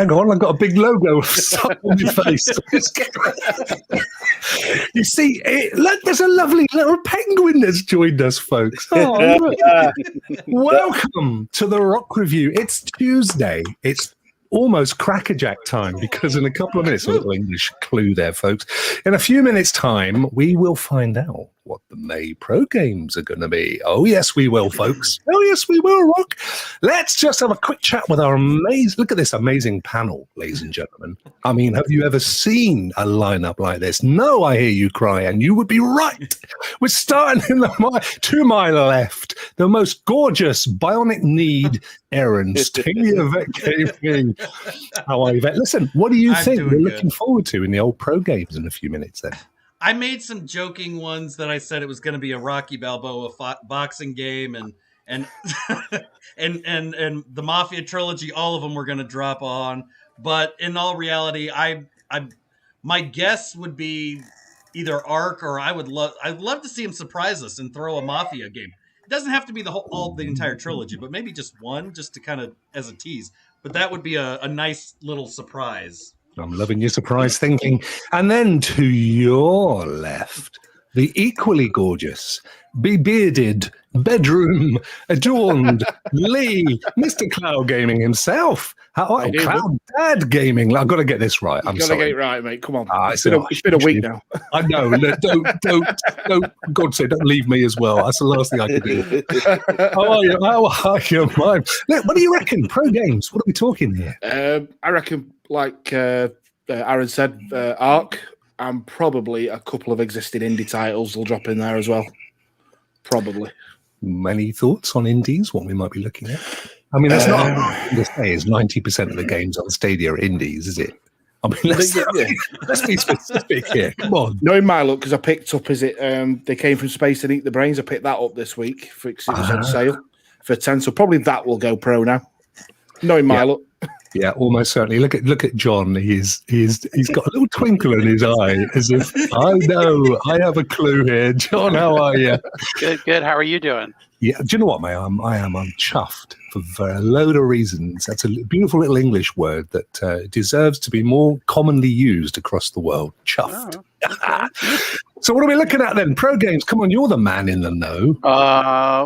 hang on, I've got a big logo of stuff on my face. You see, look, there's a lovely little penguin that's joined us, folks. Oh, look. Welcome to the Rokk Review. It's Tuesday. It's almost crackerjack time because in a couple of minutes, a little English clue there, folks. In a few minutes' time, we will find out what the May Pro Games are going to be. Oh, yes, we will, folks. Oh, yes, we will, Rokk. Let's just have a quick chat with our look at this amazing panel, ladies and gentlemen. I mean, have you ever seen a lineup like this? No, I hear you cry, and you would be right. We're starting to my left, the most gorgeous bionic need Aaron, Stadia Gaming. How are you, Vet? Listen, what do you think we're looking forward to in the old Pro Games in a few minutes then? I made some joking ones that I said it was going to be a Rocky Balboa boxing game and and the Mafia trilogy, all of them were going to drop on. But in all reality, my guess would be either Rokk or I'd love to see him surprise us and throw a Mafia game. It doesn't have to be the entire trilogy, but maybe just one, just to kind of as a tease. But that would be a nice little surprise. I'm loving your surprise thinking. And then to your left, the equally gorgeous, bearded, bedroom adorned Lee, Mr. Cloud Gaming himself. Cloud Dad Gaming. I've got to get this right. I'm sorry. Got to get it right, mate. Come on. It's been a week now. I know. Don't. God say, don't leave me as well. That's the last thing I could do. How are you, mine? Look, what do you reckon? Pro Games. What are we talking here? I reckon, like Aaron said, Rokk, and probably a couple of existing indie titles will drop in there as well. Probably. Many thoughts on indies, what we might be looking at? I mean, that's not to say is 90% of the games on Stadia are indies, is it? I mean, let's be specific here. Come on. Knowing my luck, because I picked up, They Came From Space and Eat the Brains. I picked that up this week because it was on sale for 10. So probably that will go pro now. Knowing my luck. Yeah, almost certainly. Look at John. He's got a little twinkle in his eye, as if I know I have a clue here. John, how are you? Good. How are you doing? Yeah. Do you know what, mate? I'm chuffed for a load of reasons. That's a beautiful little English word that deserves to be more commonly used across the world. Chuffed. Oh, okay. So what are we looking at then? Pro Games. Come on, you're the man in the know.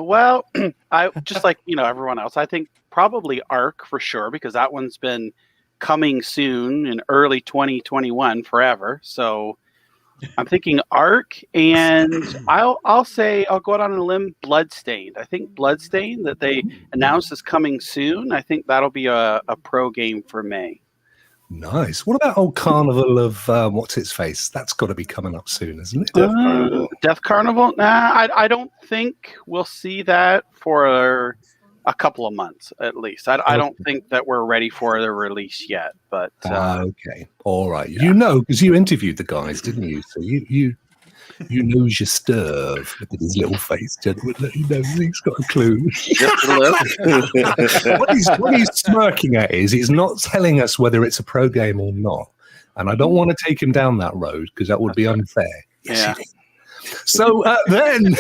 Well, I just like everyone else. I think probably Rokk for sure, because that one's been coming soon in early 2021 forever. So I'm thinking Rokk, and I'll go out on a limb, Bloodstained. I think Bloodstained that they announced is coming soon. I think that'll be a pro game for May. Nice. What about old Carnival of what's its face? That's got to be coming up soon, isn't it? Death Carnival? Nah, I don't think we'll see that for a couple of months at least. I don't think that we're ready for the release yet. But okay, all right. Yeah. Because you interviewed the guys, didn't you? So you knows your stuff. Look at his little face, gentlemen. He's got a clue. What he's smirking at is he's not telling us whether it's a pro game or not. And I don't want to take him down that road because that would be unfair. Yeah. So then,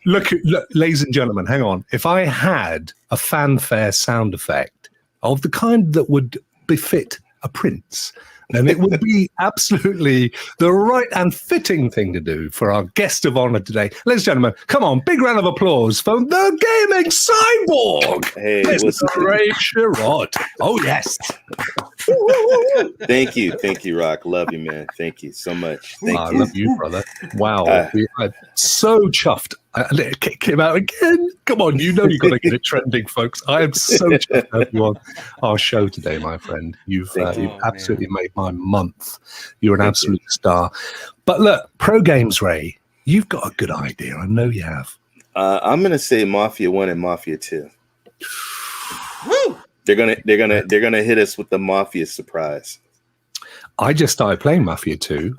look, ladies and gentlemen, hang on. If I had a fanfare sound effect of the kind that would befit a prince, then it would be absolutely the right and fitting thing to do for our guest of honor today. Ladies and gentlemen, come on, big round of applause for the gaming cyborg. Hey, Mr. Ray Sherrod. Oh, yes. Thank you, Rokk. Love you, man. Thank you so much. I love you, brother. Wow. I'm so chuffed. I let it kick him out again. Come on, you've got to get it trending, folks. I am so chuffed to have you on our show today, my friend. You've absolutely made my month. You're an absolute star. But look, Pro Games, Ray, you've got a good idea. I know you have. I'm gonna say Mafia 1 and Mafia 2. Woo! They're gonna hit us with the Mafia surprise. I just started playing Mafia 2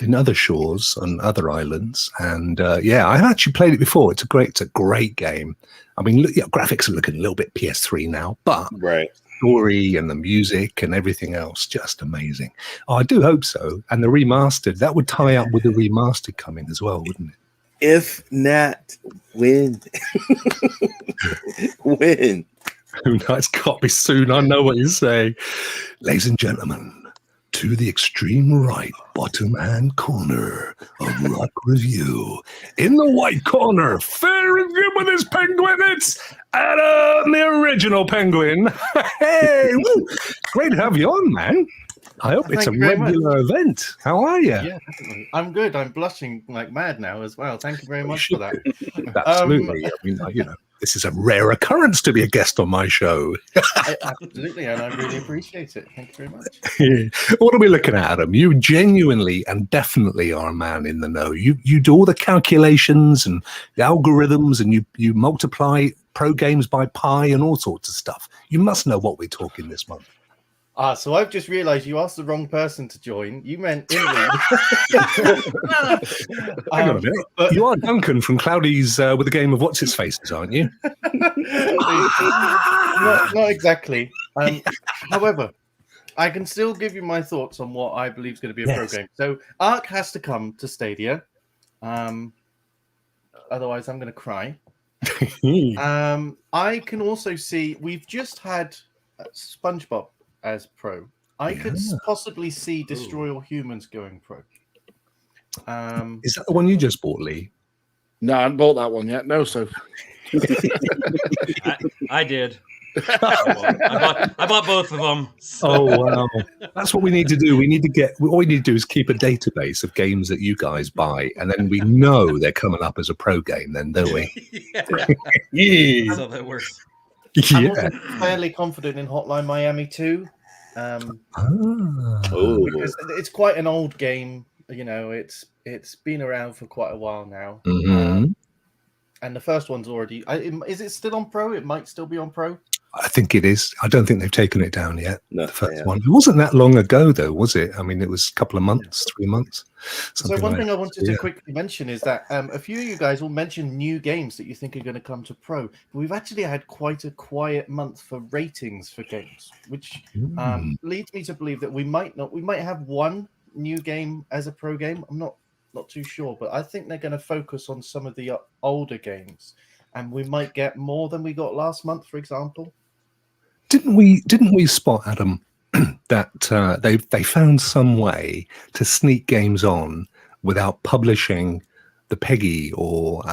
in other shores on other islands, and I've actually played it before. It's a great game. I mean, graphics are looking a little bit PS3 now, but story and the music and everything else just amazing. Oh, I do hope so. And the remastered, that would tie up with the remastered coming as well, wouldn't it? If not, when? When? soon. It's got to be soon. I know what you're saying. Ladies and gentlemen, to the extreme right, bottom hand corner of Rokk Review. In the white corner, fair and good with his penguin, it's Adam, the original penguin. Hey, woo. Great to have you on, man. I hope it's a regular event. How are you? Yeah, definitely. I'm good. I'm blushing like mad now as well. Thank you very much for that. Absolutely. I mean, you know, this is a rare occurrence to be a guest on my show. Absolutely, and I really appreciate it. Thank you very much. What are we looking at, Adam? You genuinely and definitely are a man in the know. You do all the calculations and the algorithms, and you multiply pro games by pi and all sorts of stuff. You must know what we're talking this month. So I've just realised you asked the wrong person to join. You meant Emily. Hang on a minute. But you are Duncan from Cloudy's with the game of What's His Faces, aren't you? not exactly. However, I can still give you my thoughts on what I believe is going to be a pro game. So Ark has to come to Stadia. Otherwise, I'm going to cry. I can also see we've just had SpongeBob as pro. I could possibly see Destroy All Humans going pro. Is that the one you just bought, Lee? No, I haven't bought that one yet. No, so I did. I bought both of them. So. Oh wow, that's what we need to do. We need to get. All we need to do is keep a database of games that you guys buy, and then we know they're coming up as a pro game. Then, don't we? Yeah. So that works. I'm also fairly confident in Hotline Miami 2. Because it's quite an old game. You know, it's been around for quite a while now. And the first one's already. Is it still on Pro? It might still be on Pro. I think it is. I don't think they've taken it down yet. No, the first one. It wasn't that long ago, though, was it? I mean, it was a couple of months, 3 months. So one thing I wanted to quickly mention is that a few of you guys will mention new games that you think are going to come to Pro. But we've actually had quite a quiet month for ratings for games, which leads me to believe that we might have one new game as a Pro game. I'm not too sure, but I think they're going to focus on some of the older games, and we might get more than we got last month, for example. Didn't we spot, Adam, that they found some way to sneak games on without publishing the PEGI or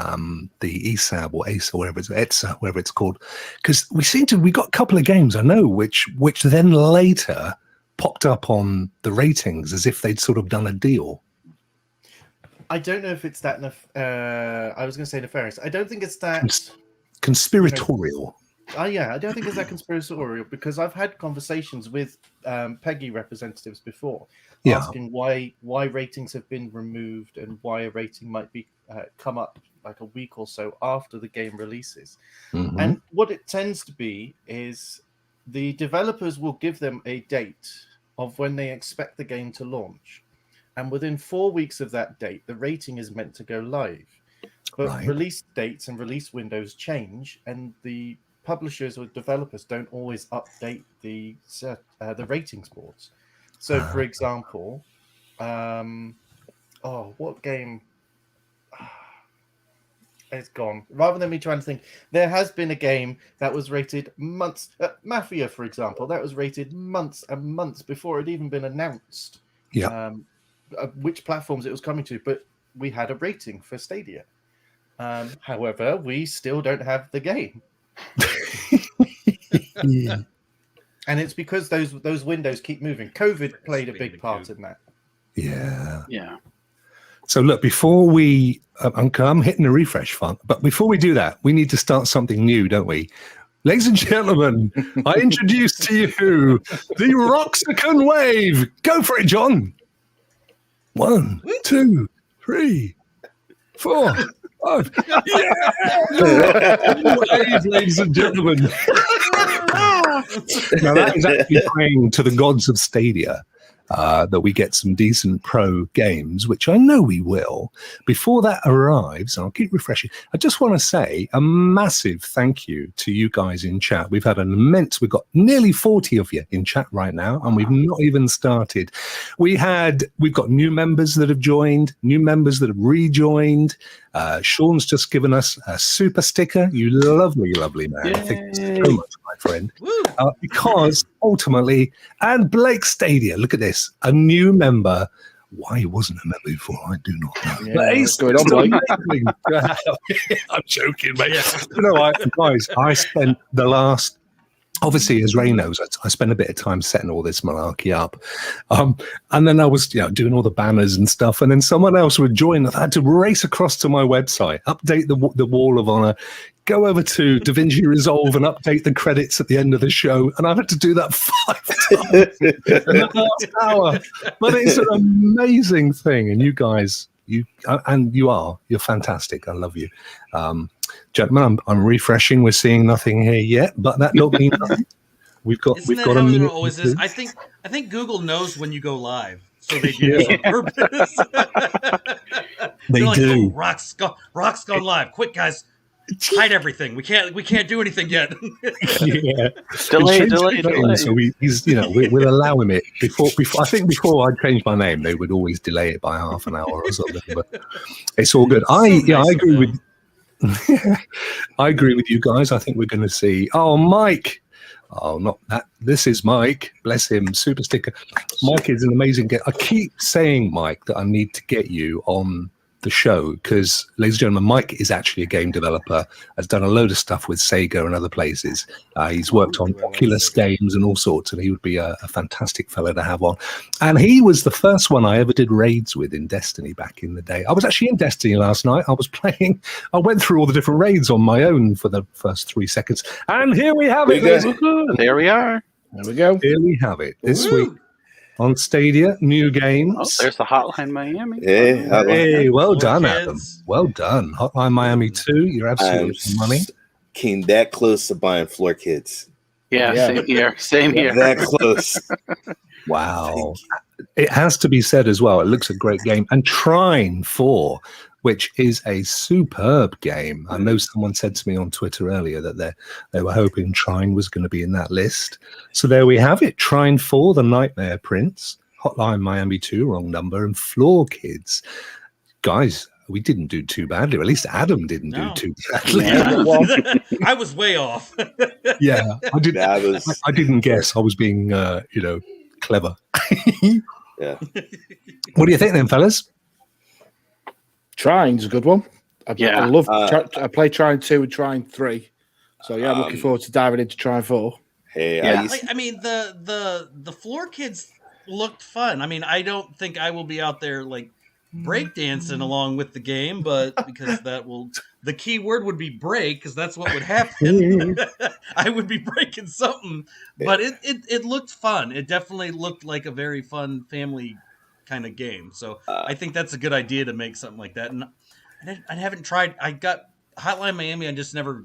the ESAB or ACE or whatever it's ETSA, whatever it's called? Because we got a couple of games I know which then later popped up on the ratings as if they'd sort of done a deal. I don't know if it's that. I was going to say nefarious. I don't think it's that conspiratorial. Yeah, I don't think it's that conspiratorial, because I've had conversations with PEGI representatives before, asking why ratings have been removed and why a rating might be come up like a week or so after the game releases. And what it tends to be is the developers will give them a date of when they expect the game to launch. And within 4 weeks of that date, the rating is meant to go live. But release dates and release windows change, and the publishers or developers don't always update the ratings boards. So, for example, what game? It's gone. Rather than me trying to think, there has been a game that was rated months. Mafia, for example, that was rated months and months before it even been announced. Which platforms it was coming to, but we had a rating for Stadia. However, we still don't have the game. And it's because those windows keep moving. COVID played a big part in that. Yeah. So look, before we, I'm hitting the refresh font, but before we do that, we need to start something new, don't we? Ladies and gentlemen, I introduce to you the Roxican Wave. Go for it, John. 1, 2, 3, 4, 5. Yeah! Wave, ladies and gentlemen. Now that is actually praying to the gods of Stadia. that we get some decent pro games, which I know we will. Before that arrives, and I'll keep refreshing, I just want to say a massive thank you to you guys in chat. We've got nearly 40 of you in chat right now, and we've not even started. We've got new members that have joined, new members that have rejoined. Sean's just given us a super sticker. You lovely, lovely man. Yay. Thank you so much, my friend. Because ultimately, and Blake Stadia, look at this, a new member. Why he wasn't a member before, I do not know. Yeah, But he's going on, Blake. I'm joking, mate. You know, guys, I spent the last. Obviously, as Ray knows, I spent a bit of time setting all this malarkey up. And then I was doing all the banners and stuff. And then someone else would join. I had to race across to my website, update the Wall of Honor, go over to DaVinci Resolve and update the credits at the end of the show. And I had to do that 5 times in the last hour. But it's an amazing thing. And you guys, you're fantastic. I love you. Gentlemen, I'm refreshing. We're seeing nothing here yet, but that don't mean nothing. We've got a minute. It always is. I think Google knows when you go live, so they do this on purpose. They do. Oh, Rock's gone live. Quick, guys, hide everything. We can't do anything yet. Yeah, Delay. So we'll allow him it before. I think before I changed my name, they would always delay it by half an hour or something. But it's all good. I agree with. I agree with you guys. I think we're going to see. Oh, Mike. Oh, not that. This is Mike. Bless him. Super sticker. Mike is an amazing guy. I keep saying, Mike, that I need to get you on the show because, ladies and gentlemen, Mike is actually a game developer, has done a load of stuff with Sega and other places. He's worked on Oculus games and all sorts, and he would be a fantastic fellow to have on. And he was the first one I ever did raids with in Destiny back in the day. I was actually in Destiny last night. I went through all the different raids on my own for the first 3 seconds. And here we have it. There we are. There we go. Here we have it. This week on Stadia, new games. Oh, there's the Hotline Miami. Hey, well done, kids. Adam. Well done. Hotline Miami 2. You're absolutely money. Came that close to buying Floor Kids. Yeah. Same here. That close. Wow. It has to be said as well. It looks a great game. And Trine 4, which is a superb game. I know someone said to me on Twitter earlier that they were hoping Trine was going to be in that list. So there we have it. Trine 4, The Nightmare Prince, Hotline Miami 2, wrong number, and Floor Kids. Guys, we didn't do too badly. Or at least Adam didn't do too badly. I was way off. Yeah, I didn't guess. I was being, clever. Yeah. What do you think then, fellas? Trine's a good one. I love. I play Trine 2 and Trine 3, so I'm looking forward to diving into Trine 4. Hey, the Floor Kids looked fun. I mean, I don't think I will be out there like breakdancing along with the game, but because the key word would be break, because that's what would happen. I would be breaking something, but it looked fun. It definitely looked like a very fun family kind of game. So I think that's a good idea to make something like that. And I haven't tried. I got Hotline Miami. I just never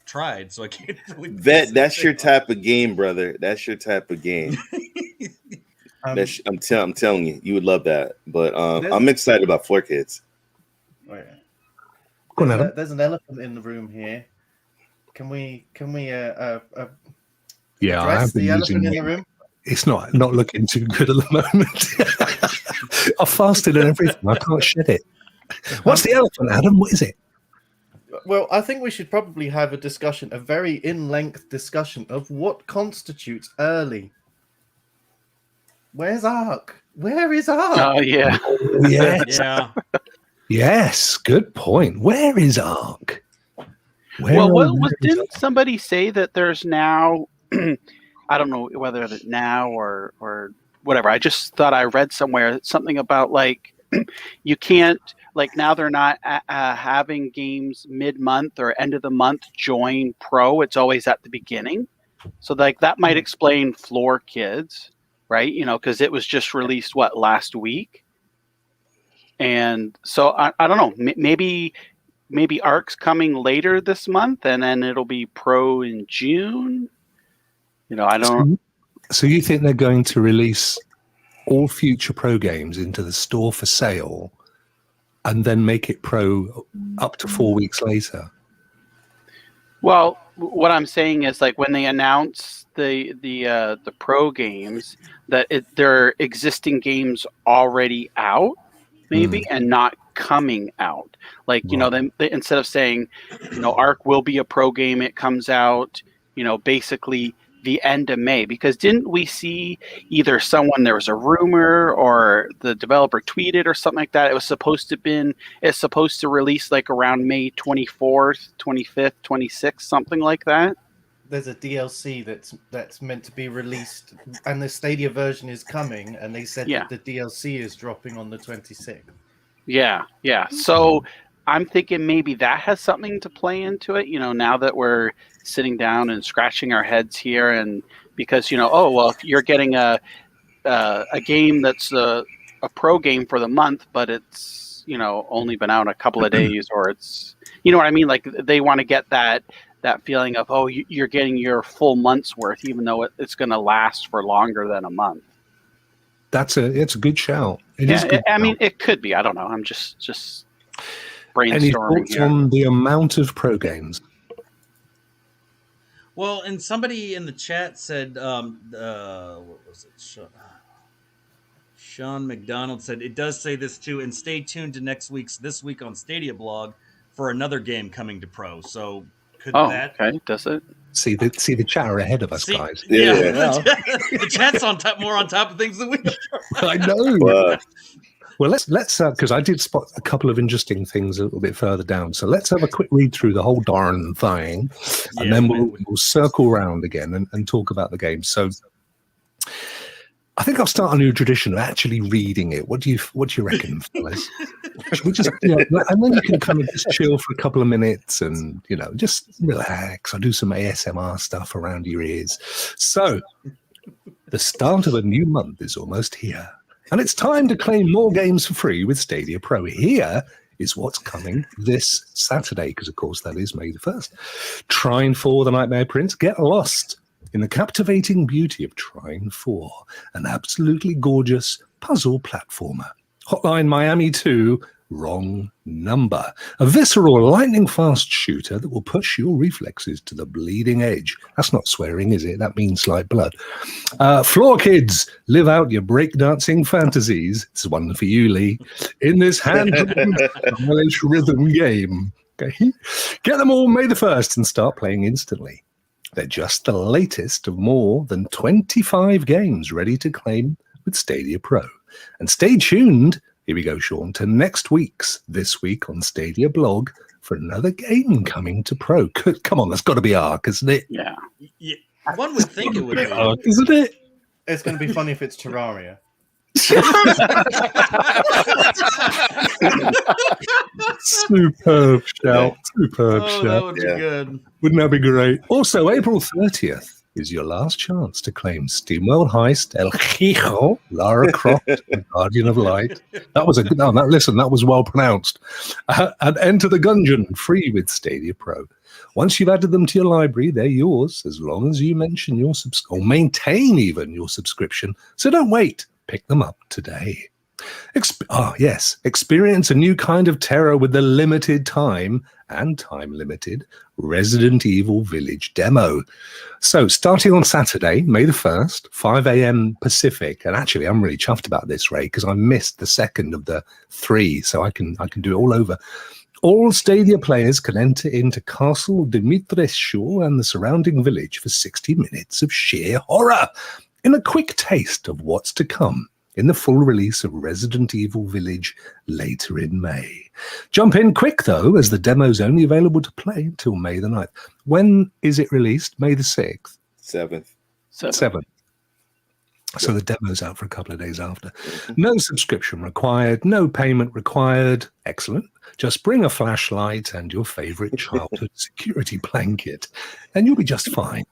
tried, so I can't really. That's your type of game, brother. That's your type of game. I'm telling you, you would love that. But I'm excited about Floor Kids. Oh, yeah. There's an elephant in the room here. Can we I address have been the elephant using in the room? It's not looking too good at the moment. I fasted and everything. I can't shed it. What's the elephant, Adam? What is it? Well, I think we should probably have a very in-length discussion of what constitutes early. Where's Ark? Where is Ark? Oh, yeah. Yes. Yeah. Yes, good point. Where is Ark? Didn't somebody say that there's now... I don't know whether it's now or whatever. I just thought I read somewhere something about like you can't like now they're not having games mid-month or end of the month join pro. It's always at the beginning. So like that might explain Floor Kids, right? Because it was just released last week. And so I don't know. Maybe Ark's coming later this month, and then it'll be pro in June. I don't. So you think they're going to release all future Pro games into the store for sale and then make it Pro up to 4 weeks later. Well, what I'm saying is, like, when they announce the Pro games, that there are existing games already out, maybe, and not coming out. Like, you know, they instead of saying, you know, Ark will be a Pro game, it comes out, you know, basically the end of May. Because didn't we see either there was a rumor or the developer tweeted or something like that? It's supposed to release like around May 24th, 25th, 26th, something like that. There's a DLC that's meant to be released, and the Stadia version is coming, and they said that the DLC is dropping on the 26th. Yeah. So I'm thinking maybe that has something to play into it, you know, now that we're sitting down and scratching our heads here, and because, you know, oh, well, if you're getting a game that's a Pro game for the month, but it's, you know, only been out a couple of days, or it's, you know what I mean? Like, they want to get that feeling of, oh, you're getting your full month's worth, even though it's going to last for longer than a month. It's a good shout. I mean, it could be. I don't know. I'm just brainstorming. Any thoughts on the amount of Pro games? Well, and somebody in the chat said, what was it? Sean McDonald said, it does say this too, and stay tuned to This Week on Stadia blog for another game coming to Pro. So could that? Okay, does it? See the chat are ahead of us, guys. Yeah. The chat's more on top of things than we are. I know. Well, let's because I did spot a couple of interesting things a little bit further down. So let's have a quick read through the whole darn thing, and then we'll circle around again and talk about the game. So I think I'll start a new tradition of actually reading it. What do you reckon, fellas? We just, and then you can kind of just chill for a couple of minutes and, you know, just relax. I'll do some ASMR stuff around your ears. So the start of a new month is almost here. And it's time to claim more games for free with Stadia Pro. Here is what's coming this Saturday, because, of course, that is May the 1st. Trine 4, The Nightmare Prince. Get lost in the captivating beauty of Trine 4, an absolutely gorgeous puzzle platformer. Hotline Miami 2, Wrong Number. A visceral, lightning-fast shooter that will push your reflexes to the bleeding edge. That's not swearing, is it? That means like blood. Floor Kids, live out your breakdancing fantasies. This is one for you, Lee. In this hand-drawn stylish rhythm game. Okay? Get them all May the 1st and start playing instantly. They're just the latest of more than 25 games ready to claim with Stadia Pro. And stay tuned, here we go, Sean, to next week's This Week on Stadia blog for another game coming to Pro. Come on, that's got to be Ark, isn't it? Yeah. One would think it would be Ark, isn't it? It's going to be funny if it's Terraria. Superb shout. Superb shout. That would be good. Wouldn't that be great? Also, April 30th is your last chance to claim SteamWorld Heist, El Hijo, Lara Croft, and Guardian of Light. That was that was well pronounced. And Enter the Gungeon, free with Stadia Pro. Once you've added them to your library, they're yours, as long as you mention your or maintain even your subscription. So don't wait. Pick them up today. Experience a new kind of terror with the limited time and time-limited Resident Evil Village demo. So starting on Saturday, May the 1st, 5 a.m. Pacific, and actually I'm really chuffed about this, Ray, because I missed the second of the 3, so I can do it all over. All Stadia players can enter into Castle Dimitrescu and the surrounding village for 60 minutes of sheer horror, in a quick taste of what's to come in the full release of Resident Evil Village later in May. Jump in quick, though, as the demo's only available to play until May the 9th. When is it released? May the 6th? 7th. 7th. So the demo's out for a couple of days after. No subscription required, no payment required. Excellent. Just bring a flashlight and your favorite childhood security blanket, and you'll be just fine.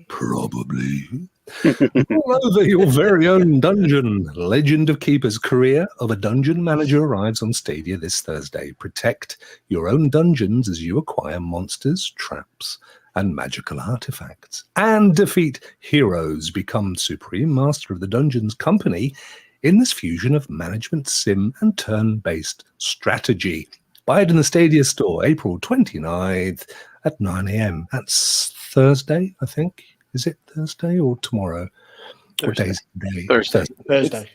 Probably. All over your very own dungeon. Legend of Keeper's Career of a Dungeon Manager arrives on Stadia this Thursday. Protect your own dungeons as you acquire monsters, traps, and magical artifacts. And defeat heroes. Become Supreme Master of the Dungeon's company in this fusion of management sim and turn-based strategy. Buy it in the Stadia store, April 29th at 9 a.m. That's Thursday, I think. Is it Thursday or tomorrow? What day is it today? Thursday.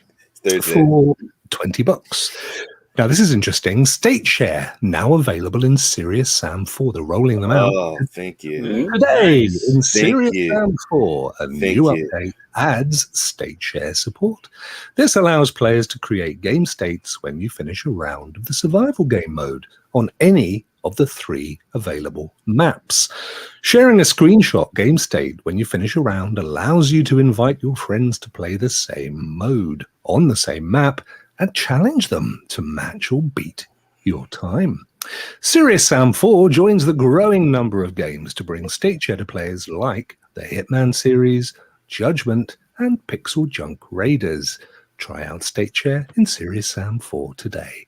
For $20. Now, this is interesting. State Share now available in Serious Sam 4. They're rolling them out. Oh, thank you. Today Nice. in Thank Serious you. Sam 4, a Thank new you. update adds State Share support. This allows players to create game states when you finish a round of the survival game mode on any of the 3 available maps. Sharing a screenshot game state when you finish a round allows you to invite your friends to play the same mode on the same map and challenge them to match or beat your time. Serious Sam 4 joins the growing number of games to bring State Share to players like the Hitman series, Judgment, and Pixel Junk Raiders. Try out State Share in Serious Sam 4 today.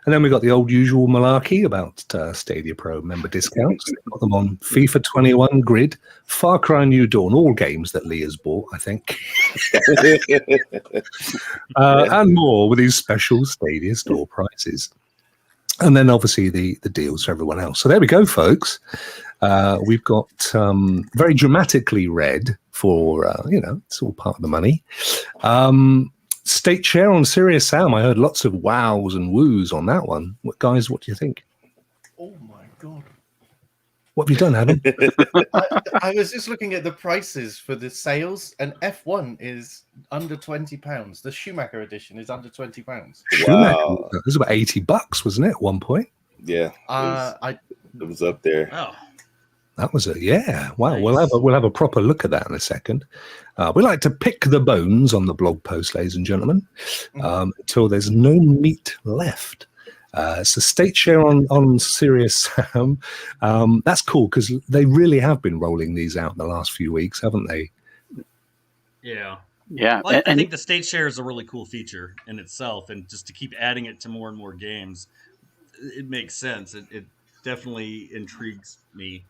And then we got the old usual malarkey about Stadia Pro member discounts. Got them on FIFA 21 Grid, Far Cry New Dawn, all games that Lee has bought, I think. And more with these special Stadia store prices. And then obviously the deals for everyone else. So there we go, folks. We've got very dramatically red for, it's all part of the money. State Share on Serious Sam. I heard lots of wows and woos on that one. Guys, what do you think? Oh my god! What have you done, Adam? I was just looking at the prices for the sales, and F1 is under £20. The Schumacher edition is under £20. Wow. It was about $80, wasn't it, at one point? Yeah. It was up there. Oh, That was it. Yeah. Wow. Nice. We'll have a proper look at that in a second. We like to pick the bones on the blog post, ladies and gentlemen, until there's no meat left. So State Share on Serious Sam. That's cool because they really have been rolling these out in the last few weeks, haven't they? yeah. Yeah, Well, I and think the State Share is a really cool feature in itself, and just to keep adding it to more and more games, it makes sense. It definitely intrigues me.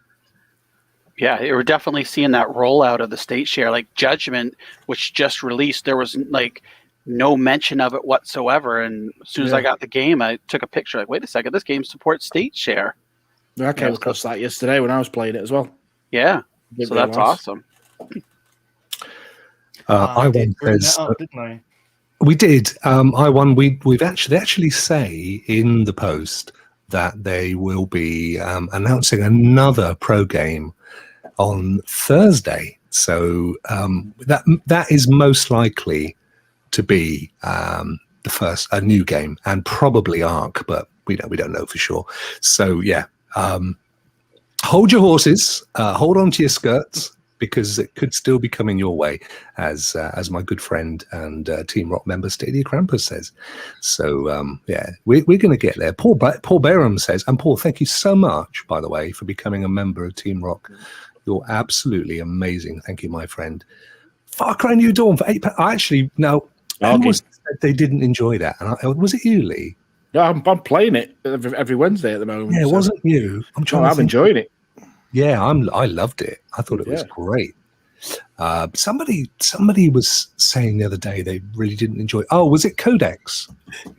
yeah, we're definitely seeing that rollout of the State Share. Like Judgment, which just released, there was like no mention of it whatsoever. And as soon as I got the game, I took a picture. Like, wait a second, this game supports State Share. I came across that yesterday when I was playing it as well. Yeah, Didn't so that's realise. awesome. I did won. bring that up, didn't I? We did. I won. We've actually say in the post that they will be announcing another pro game on Thursday. So that is most likely to be a new game, and probably Ark, but we don't know for sure. So yeah, hold your horses, hold on to your skirts, because it could still be coming your way, as my good friend and Team Rokk member Stadia Krampus says. So yeah, we're going to get there. Paul Barham says, and Paul, thank you so much, by the way, for becoming a member of Team Rokk. You're absolutely amazing. Thank you, my friend. Far Cry New Dawn for £8. Actually, no, said they didn't enjoy that. And was it you, Lee? No, I'm playing it every Wednesday at the moment. Yeah, it wasn't you. I'm enjoying it. Yeah, I loved it. I thought it was great. Somebody was saying the other day they really didn't enjoy it. Oh, was it Codex?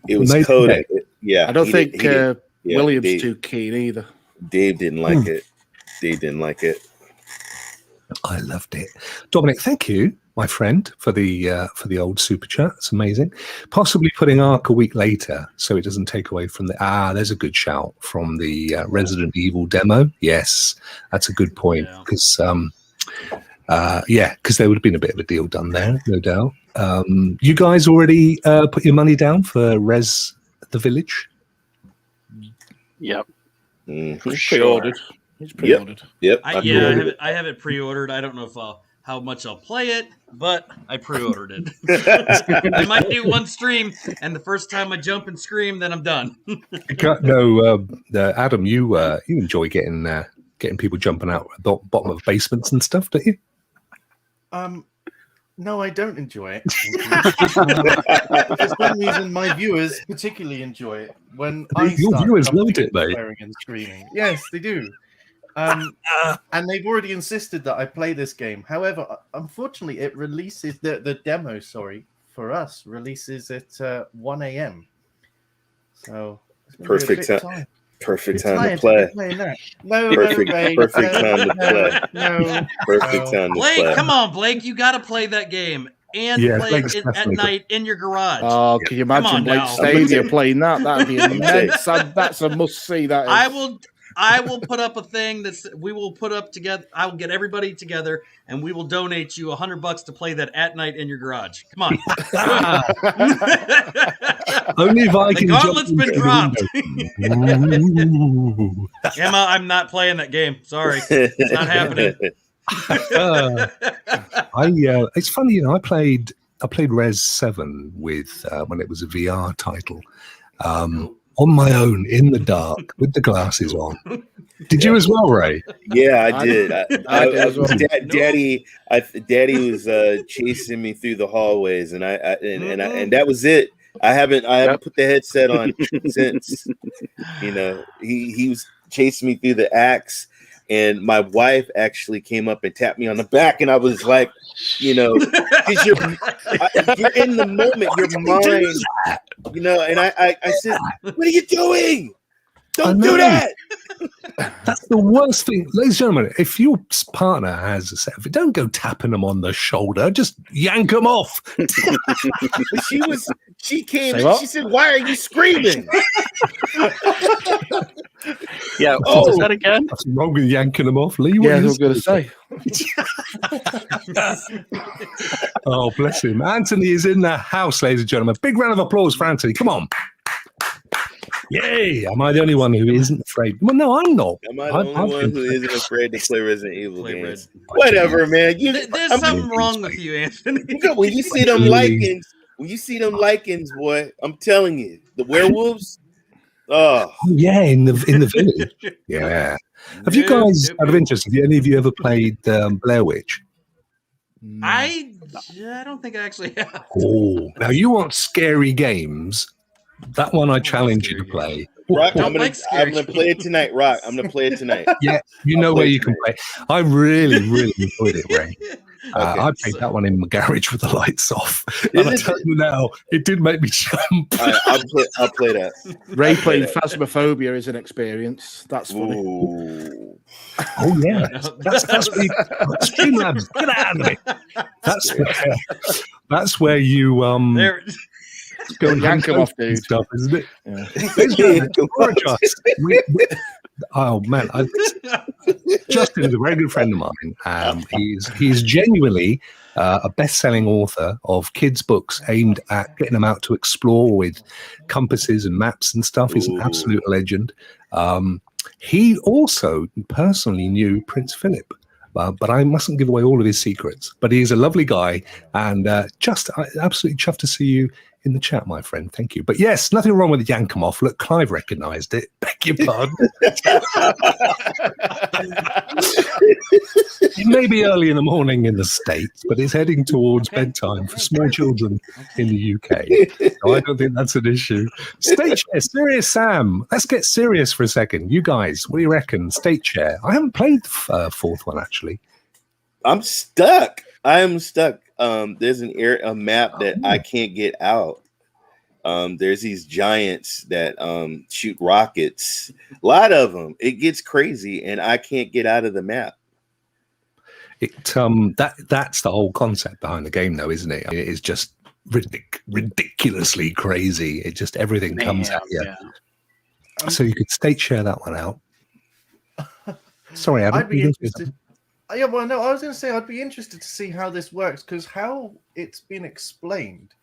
It was Codex. Yeah. I don't think William's too keen either. Dave didn't like it. Dave didn't like it. I loved it. Dominic, thank you, my friend, for the old super chat. It's amazing. Possibly putting Ark a week later so it doesn't take away from there's a good shout from the Resident Evil demo. Yes, that's a good point, because because there would have been a bit of a deal done there, no doubt. You guys already put your money down for Res the Village? Yep. Mm-hmm. Pre-ordered. It's pre-ordered. Yep. I have it pre-ordered. I don't know if how much I'll play it, but I pre-ordered it. I might do one stream, and the first time I jump and scream, then I'm done. Adam, you enjoy getting people jumping out at the bottom of basements and stuff, don't you? No, I don't enjoy it. For some reason, my viewers particularly enjoy it when your viewers loved it, mate. Swearing and screaming. Yes, they do. And they've already insisted that I play this game. However, unfortunately, it releases the demo, for us releases at 1 a.m. So it's gonna Perfect be a bit time. tired. Perfect You're time to tired play. be playing that. No, Perfect- no, Ray. perfect no, time to play. No, Perfect no. time to Blake, play. come on, Blake. You got to play that game and Yeah, play Blake's it at definitely night in your garage. Oh, can you Come imagine on Blake now. Stadia playing that? That'd be I'm immense. That's a must see. That is. I will put up a thing we will put up together. I will get everybody together and we will donate you $100 to play that at night in your garage. Come on. Only if I The can gauntlet's jump been into dropped. the window. Emma, I'm not playing that game. Sorry. It's not happening. It's funny, you know, I played Res 7 with when it was a VR title. On my own in the dark with the glasses on. Did you as well, Ray? Yeah, I did. I did as well. Daddy was chasing me through the hallways, and and that was it. I haven't put the headset on since. You know, he was chasing me through the acts, and my wife actually came up and tapped me on the back, and I was like, you know, because you're in the moment, your mind, you know. And I said, "What are you doing? Don't do that." That's the worst thing, ladies and gentlemen. If your partner has a set, don't go tapping them on the shoulder. Just yank them off. She came and she said, "Why are you screaming?" Yeah. What was that again? What's wrong with yanking them off, Lee? What Yeah, I is was going to say. Oh, bless him. Anthony is in the house, ladies and gentlemen. Big round of applause for Anthony. Come on. Yay. Am I the only one who isn't afraid? Well, no, I'm not. Am I the only one who isn't afraid to play Resident Evil games? Whatever, man. There's something wrong with you, Anthony. When you see them lichens, boy, I'm telling you, the werewolves. Oh yeah, in the village. Yeah. Have you guys, out of interest, have any of you ever played Blair Witch? I don't think I actually have. Oh, now you want scary games? That one I challenge you to play. Rock, I'm gonna play it tonight. Rock, I'm gonna play it tonight. Yeah, you know where you can play. I really enjoyed it, Ray. I played that one in my garage with the lights off. And I tell you now, it did make me jump. I'll play that. Ray playing Phasmophobia is an experience. That's funny. Ooh. Oh yeah, that's where Streamlabs, get out of it. That's where you go and yank them off, dude. Stuff, isn't it? Oh man, Justin is a very good friend of mine. He's genuinely a best-selling author of kids' books aimed at getting them out to explore with compasses and maps and stuff. He's an absolute legend. He also personally knew Prince Philip. But I mustn't give away all of his secrets. But he's a lovely guy, and just absolutely chuffed to see you in the chat, my friend. Thank you. But yes, nothing wrong with the yank 'em off. Look, Clive recognised it. Beg your pardon. It may be early in the morning in the States, but it's heading towards bedtime for small children in the UK. So I don't think that's an issue. State Chair, Serious Sam. Let's get serious for a second. You guys, what do you reckon? State Chair. I haven't played the fourth one, actually. I'm stuck. I am stuck. There's a map that I can't get out. There's these giants that shoot rockets. A lot of them. It gets crazy, and I can't get out of the map. That's the whole concept behind the game, though, isn't it? I mean, it is just ridiculously crazy. It just everything comes at you. Yeah. So you could state share that one out. Sorry, Adam. I'd be interested. Yeah, well, no, I was going to say I'd be interested to see how this works, because how it's been explained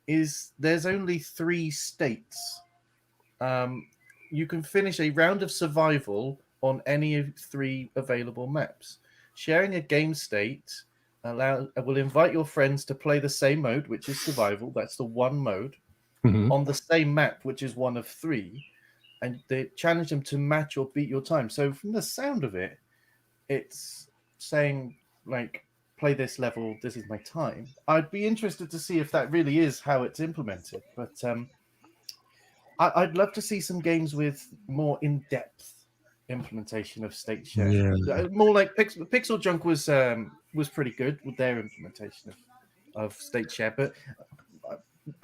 is there's only 3 states. You can finish a round of survival on any of 3 available maps. Sharing a game state will invite your friends to play the same mode, which is survival. That's the one mode on the same map, which is one of 3, and they challenge them to match or beat your time. So from the sound of it, it's saying like, play this level, this is my time. I'd be interested to see if that really is how it's implemented, but I'd love to see some games with more in-depth implementation of state share. More like Pixel Junk was pretty good with their implementation of state share, but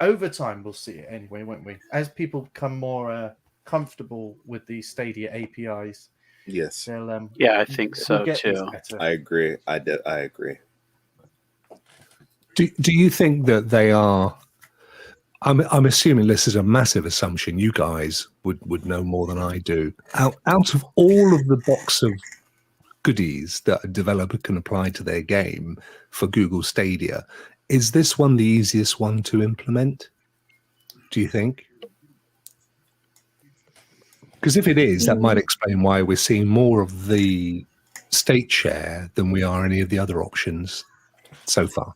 over time we'll see it anyway, won't we? As people become more comfortable with the Stadia APIs, Yes, they'll Yeah, I think so we'll get this too. better. I agree. I agree. Do you think that they are? I'm assuming this is a massive assumption. You guys would know more than I do. Out of all of the box of goodies that a developer can apply to their game for Google Stadia, is this one the easiest one to implement? Do you think? Because if it is, that might explain why we're seeing more of the state share than we are any of the other options so far.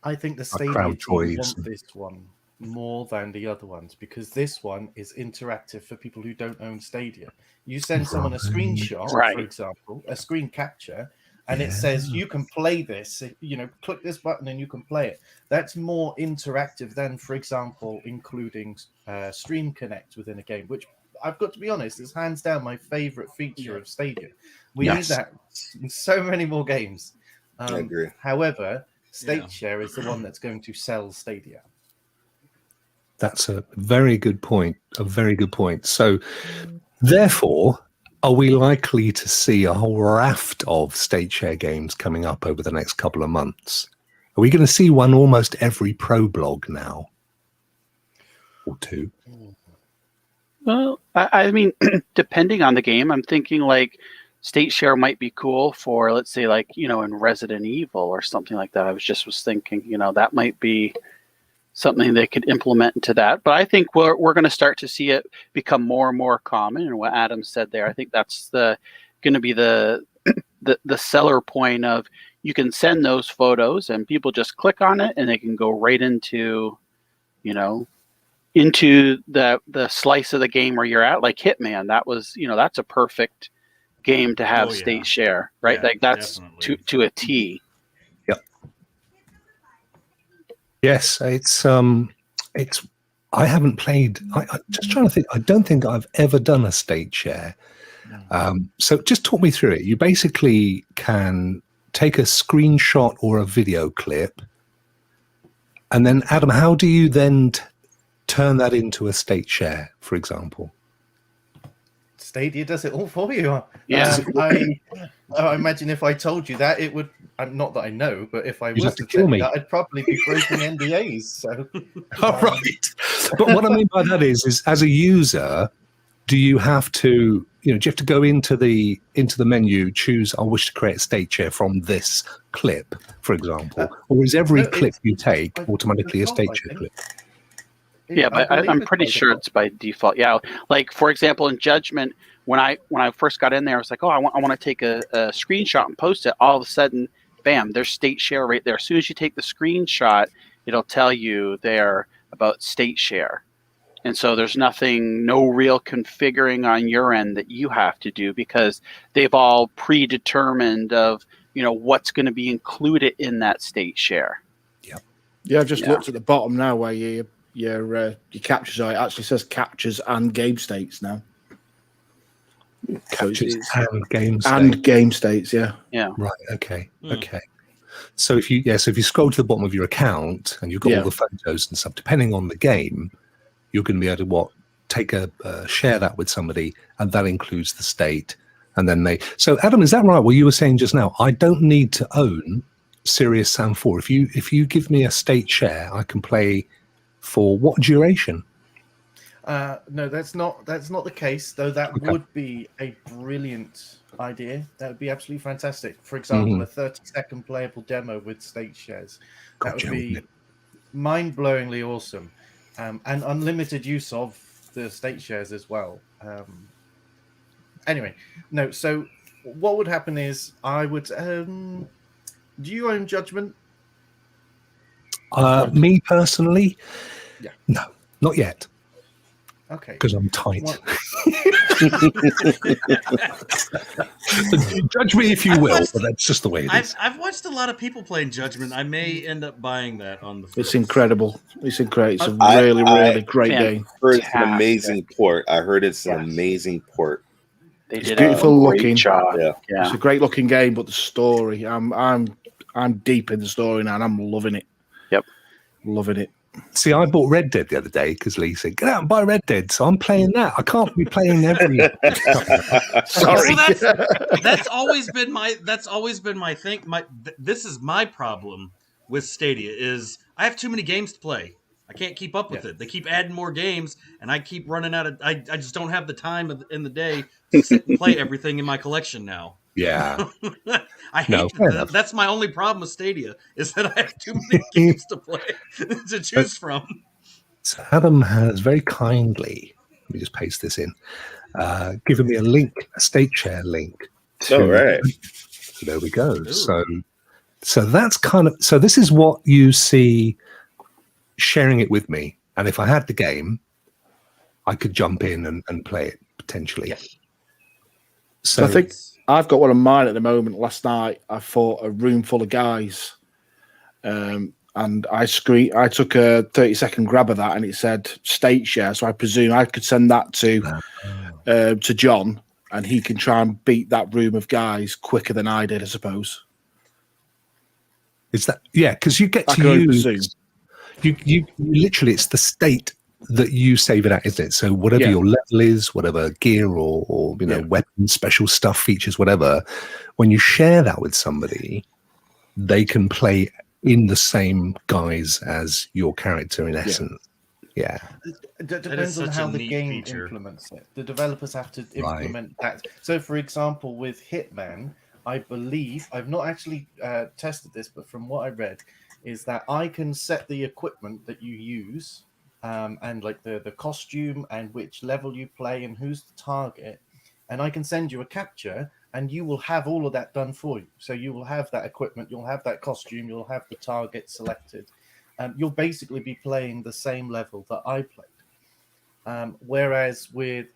I think the Like Stadia crowd team choice. want this one more than the other ones because this one is interactive for people who don't own Stadia. You send someone a screenshot, Right. for example, a screen capture, and it says you can play this. You know, click this button and you can play it. That's more interactive than, for example, including Stream Connect within a game, which I've got to be honest is hands down my favorite feature of Stadia. We need that in so many more games. I agree. However, State Share is the one that's going to sell Stadia. That's a very good point. A very good point. So, therefore, are we likely to see a whole raft of state share games coming up over the next couple of months? Are we going to see one almost every pro blog now? Or two? Well, I mean, depending on the game, I'm thinking like state share might be cool for, let's say, like, you know, in Resident Evil or something like that. I was thinking, you know, that might be something they could implement into that. But I think we're going to start to see it become more and more common. And what Adam said there, I think that's going to be the seller point of you can send those photos and people just click on it and they can go right into, you know, into the slice of the game where you're at, like Hitman. That was, you know, that's a perfect game to have state share, right? Yeah, like that's to a T. Yep. Yes, it's I haven't played. I'm just trying to think. I don't think I've ever done a state share. So just talk me through it. You basically can take a screenshot or a video clip, and then Adam, how do you then turn that into a state share, for example? Stadia does it all for you. Yeah. I imagine if I told you that, it would. Not that I know, but if I You'd was have to to kill tell me. you that, I'd probably be breaking NDAs. So, All right. But what I mean by that is as a user, do you have to, you know, do you have to go into the menu, choose I wish to create a state share from this clip, for example, or is every clip you take automatically a state share clip? Yeah, but I'm pretty sure it's by default. Yeah, like for example, in Judgment, when I first got in there, I was like, oh, I want to take a screenshot and post it. All of a sudden, bam, there's state share right there. As soon as you take the screenshot, it'll tell you there about state share. And so there's no real configuring on your end that you have to do because they've all predetermined of, you know, what's going to be included in that state share. Yeah, I've just looked at the bottom now where your captures are. It actually says captures and game states now. Captures and game states. And game states, yeah. Yeah. Right. Okay. Okay. So if you scroll to the bottom of your account and you've got all the photos and stuff, depending on the game, you're going to be able to take share that with somebody, and that includes the state. And then so Adam, is that right? Well, you were saying just now, I don't need to own Sirius Sam 4. If you give me a state share, I can play for what duration? No, that's not the case. Though that would be a brilliant idea. That would be absolutely fantastic. For example, a 30-second playable demo with state shares. That would be mind-blowingly awesome, and unlimited use of the state shares as well. Anyway, no. So what would happen is I would. Do you own Judgment? Me personally, no, not yet. Okay, because I'm tight. Judge me if you will, but that's just the way it is. I've watched a lot of people playing Judgment. I may end up buying that on the. It's incredible. It's incredible. It's a really great game. I heard it's an amazing port. I heard it's an amazing port. It's beautiful looking. Job. Yeah. It's a great looking game, but the story, I'm deep in the story now, and I'm loving it. Yep, loving it. See, I bought Red Dead the other day because Lee said, "Get out and buy Red Dead." So I'm playing that. I can't be playing every. Sorry. Well, that's always been my thing. This is my problem with Stadia is I have too many games to play. I can't keep up with it. They keep adding more games, and I keep running out of. I just don't have the time in the day to sit and play everything in my collection now. Yeah. I hate that's my only problem with Stadia is that I have too many games to play to choose from. So Adam has very kindly, let me just paste this in, given me a link, a state share link. All right. So there we go. Ooh. So that's kind of, so this is what you see sharing it with me. And if I had the game, I could jump in and play it potentially. Yeah. So I think I've got one of mine at the moment. Last night, I fought a room full of guys, and I took a 30-second grab of that, and it said state share. So I presume I could send that to John, and he can try and beat that room of guys quicker than I did, I suppose. Is that because you get to use you literally, it's the state that you save it at, isn't it? So whatever your level is, whatever gear or weapons, special stuff, features, whatever, when you share that with somebody, they can play in the same guise as your character in essence. Yeah. It depends on how the game implements it. The developers have to implement that. So, for example, with Hitman, I believe, I've not actually tested this, but from what I read, is that I can set the equipment that you use and like the costume and which level you play and who's the target. And I can send you a capture and you will have all of that done for you. So you will have that equipment, you'll have that costume, you'll have the target selected. You'll basically be playing the same level that I played. Whereas with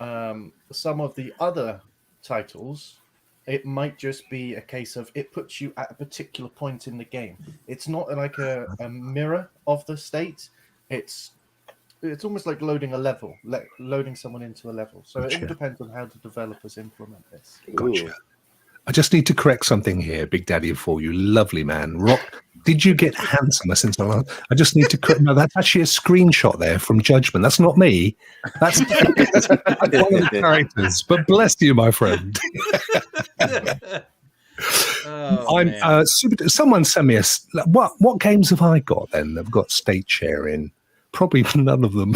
some of the other titles, it might just be a case of it puts you at a particular point in the game. It's not like a mirror of the state. It's almost like loading a level, loading someone into a level. So it all depends on how the developers implement this. Gotcha. Ooh. I just need to correct something here, Big Daddy, for you. Lovely man. Rokk, did you get handsomer since I just need to correct. No, that's actually a screenshot there from Judgment. That's not me. That's one of the characters. But bless you, my friend. I'm super. Someone sent me what games have I got then? I've got state share in. Probably none of them.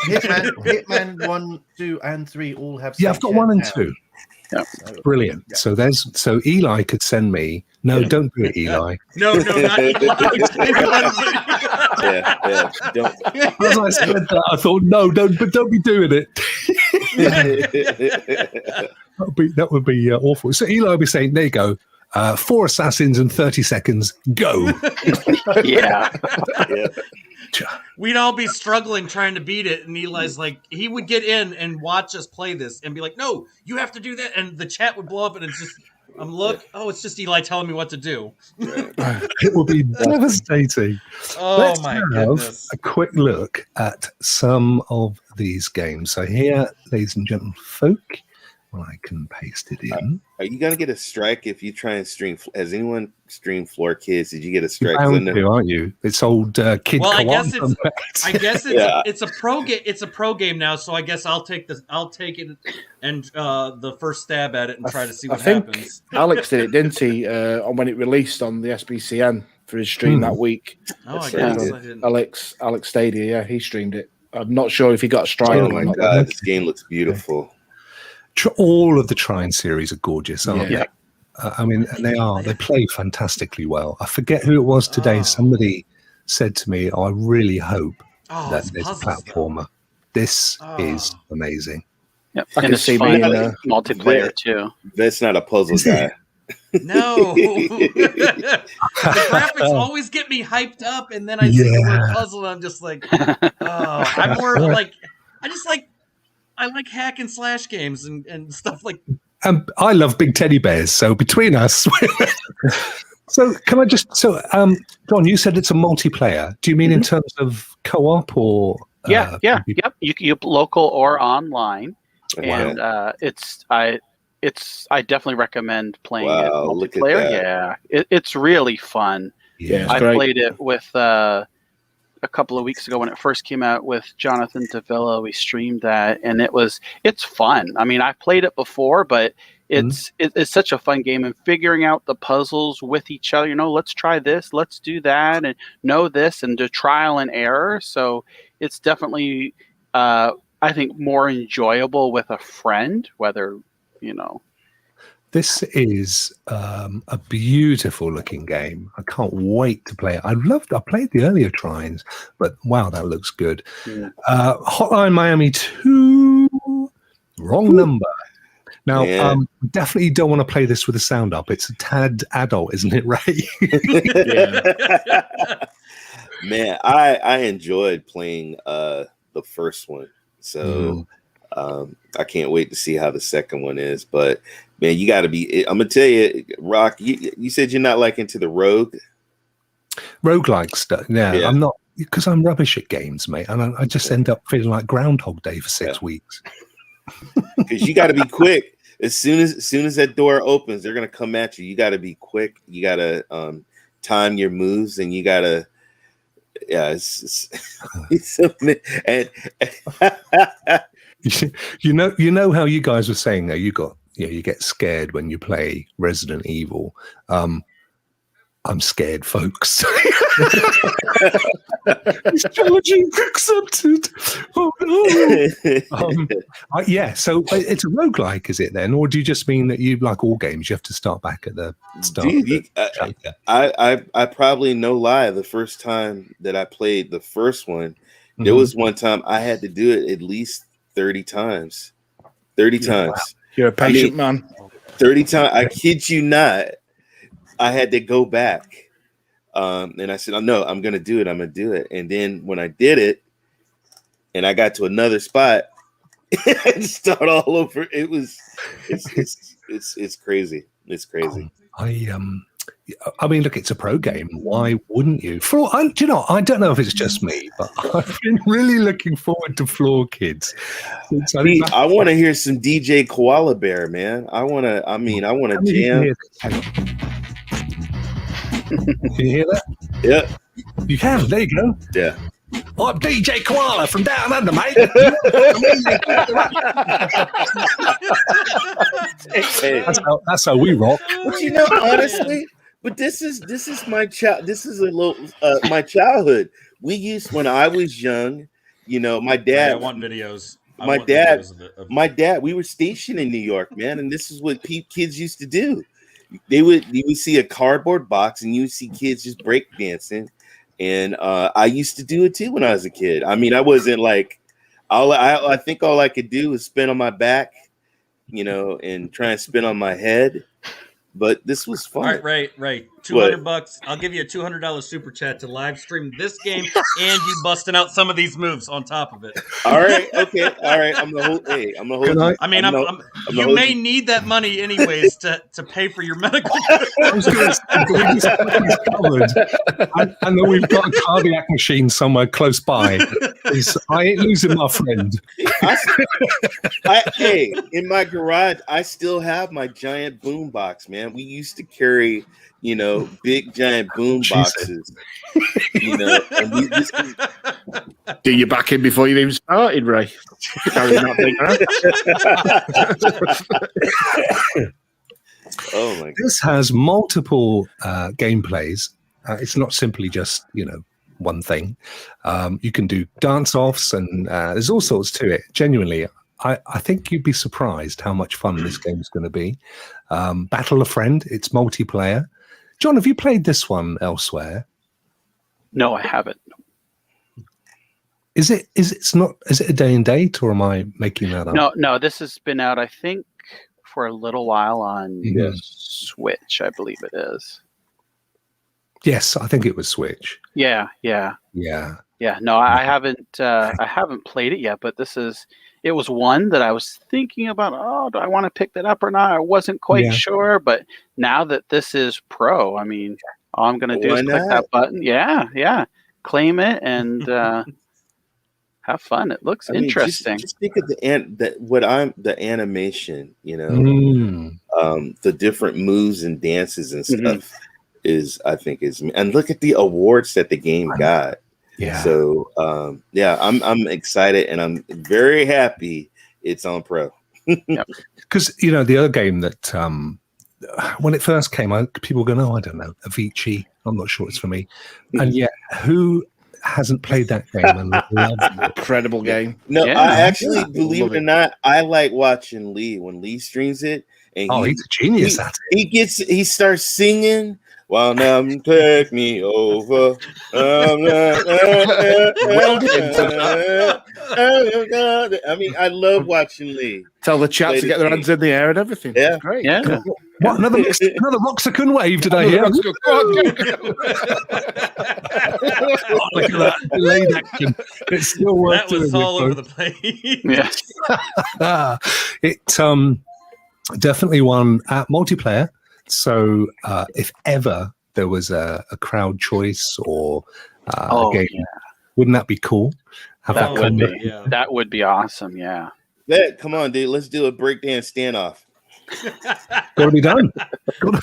Hitman 1, 2, and 3 all have. Yeah, I've got 1 and 2. Yeah. Brilliant. Yeah. So Eli could send me. No, don't do it, Eli. No, not Eli. Don't. As I said that, I thought, no, don't be doing it. that would be awful. So Eli would be saying, there you go. 4 assassins in 30 seconds. Go. Yeah. We'd all be struggling trying to beat it, and Eli's like, he would get in and watch us play this and be like, no, you have to do that, and the chat would blow up, and it's just, it's just Eli telling me what to do. It will be devastating. Let's have a quick look at some of these games. So here, ladies and gentlemen, folk, I can paste it in. Are you gonna get a strike if you try and stream? Has anyone streamed Floor Kids? Did you get a strike? Aren't you? It's old kid. Well, I guess it's a pro game. It's a pro game now, so I guess I'll take it and the first stab at it and try to see what happens. Alex did it, didn't he? When it released on the SBCN for his stream that week. Oh, I guess I didn't. Alex Stadia, yeah, he streamed it. I'm not sure if he got a strike. Oh my god, this game looks beautiful. All of the Trine series are gorgeous, aren't they? Yeah. I mean, they play fantastically well. I forget who it was today. Somebody said to me, I really hope that there's a platformer. This is amazing. Yep. I can see me in multiplayer too. That's not a puzzle guy. No. The graphics always get me hyped up, and then I see the word puzzle, and I'm just like, I'm more like, I like hack and slash games and stuff like. I love big teddy bears. So between us, so can I just John? You said it's a multiplayer. Do you mean in terms of co-op or? Yep. You local or online, and I definitely recommend playing it multiplayer. Yeah, it's really fun. Yeah, I played it with a couple of weeks ago when it first came out with Jonathan Davila. We streamed that, and it's fun. I mean, I've played it before, but it's such a fun game, and figuring out the puzzles with each other. Let's try this, let's do that, and know this, and do trial and error. So it's definitely, I think, more enjoyable with a friend. Whether This is a beautiful looking game. I can't wait to play it. I played the earlier tries, but wow, that looks good. Yeah. Hotline Miami 2, wrong number. Now, definitely don't want to play this with the sound up. It's a tad adult, isn't it, Ray? Man, I enjoyed playing the first one. So I can't wait to see how the second one is. But man, you got to be. I'm gonna tell you, Rokk. You said you're not like into the roguelike stuff. Yeah, I'm not, because I'm rubbish at games, mate, and I just end up feeling like Groundhog Day for 6 weeks. Because you got to be quick. As soon as that door opens, they're gonna come at you. You got to be quick. You got to time your moves, and you got to. Yeah, it's and you know how you guys were saying that you get scared when you play Resident Evil. I'm scared, folks. It's challenging accepted. Oh no. So it's a roguelike, is it then, or do you just mean that you, like all games, you have to start back at the start? Dude, I probably, no lie, the first time that I played the first one, there was one time I had to do it at least 30 times. 30 times. Wow. You're a patient man. 30 times. I kid you not. I had to go back. And I said, oh, no, I'm going to do it. I'm going to do it. And then when I did it and I got to another spot, I start all over. It's crazy. It's crazy. I mean, look, it's a pro game. Why wouldn't you? I don't know if it's just me, but I've been really looking forward to Floor Kids. I want to hear some DJ Koala Bear, man. I want to jam. Can you hear that? Yeah. You can. There you go. Yeah. I'm DJ Koala from down under, mate. Hey. That's how we rock. But honestly, but this is my child. This is a little my childhood. We used, when I was young, my dad. I want videos. My dad. We were stationed in New York, man, and this is what kids used to do. You would see a cardboard box, and you would see kids just break dancing. And I used to do it too when I was a kid. I mean, I wasn't like, I think all I could do was spin on my back, and try and spin on my head. But this was fun. All right, Ray. $200. I'll give you a $200 super chat to live stream this game and you busting out some of these moves on top of it. All right, okay, all right. I'm gonna hold. I mean, you may need that money anyways to pay for your medical. I was going to say, I know we've got a cardiac machine somewhere close by. I ain't losing my friend. Hey, in my garage, I still have my giant boom box, man. We used to carry, big giant boom boxes. And we just do you back in before you even started, Ray? Oh my God. This has multiple gameplays. It's not simply just one thing. You can do dance-offs, and there's all sorts to it. Genuinely, I think you'd be surprised how much fun this game is going to be. Battle a Friend, it's multiplayer. John, have you played this one elsewhere? No, I haven't. Is it a day and date, or am I making that up? No, this has been out, I think, for a little while on Switch, I believe it is. Yes, I think it was Switch. Yeah. No, I haven't played it yet, but it was one that I was thinking about. Oh, do I want to pick that up or not? I wasn't quite sure, but now that this is pro, I mean, all I'm going to do is click that button. Yeah. Claim it and have fun. It looks interesting. Just think of the animation, the different moves and dances and stuff. And look at the awards that the game got. Yeah. So I'm excited, and I'm very happy it's on Pro. Because the other game that when it first came out, people were going, I don't know, Avicii. I'm not sure it's for me. And yet, who hasn't played that game and loved it? Incredible game. No, I actually, believe it or not, I like watching Lee when Lee streams it. And he's a genius at it. He starts singing. Well, now take me over. I mean, I love watching Lee. Tell the chat to get their hands in the air and everything. Yeah, it's great. Yeah. What another Roxicon wave did I hear? Look at that delayed action. It still works. That was all over the place. Yeah. It definitely won at multiplayer. So if ever there was a crowd choice or a game, wouldn't that be cool? That would be awesome. Yeah. Come on, dude. Let's do a breakdance standoff. Got to be done.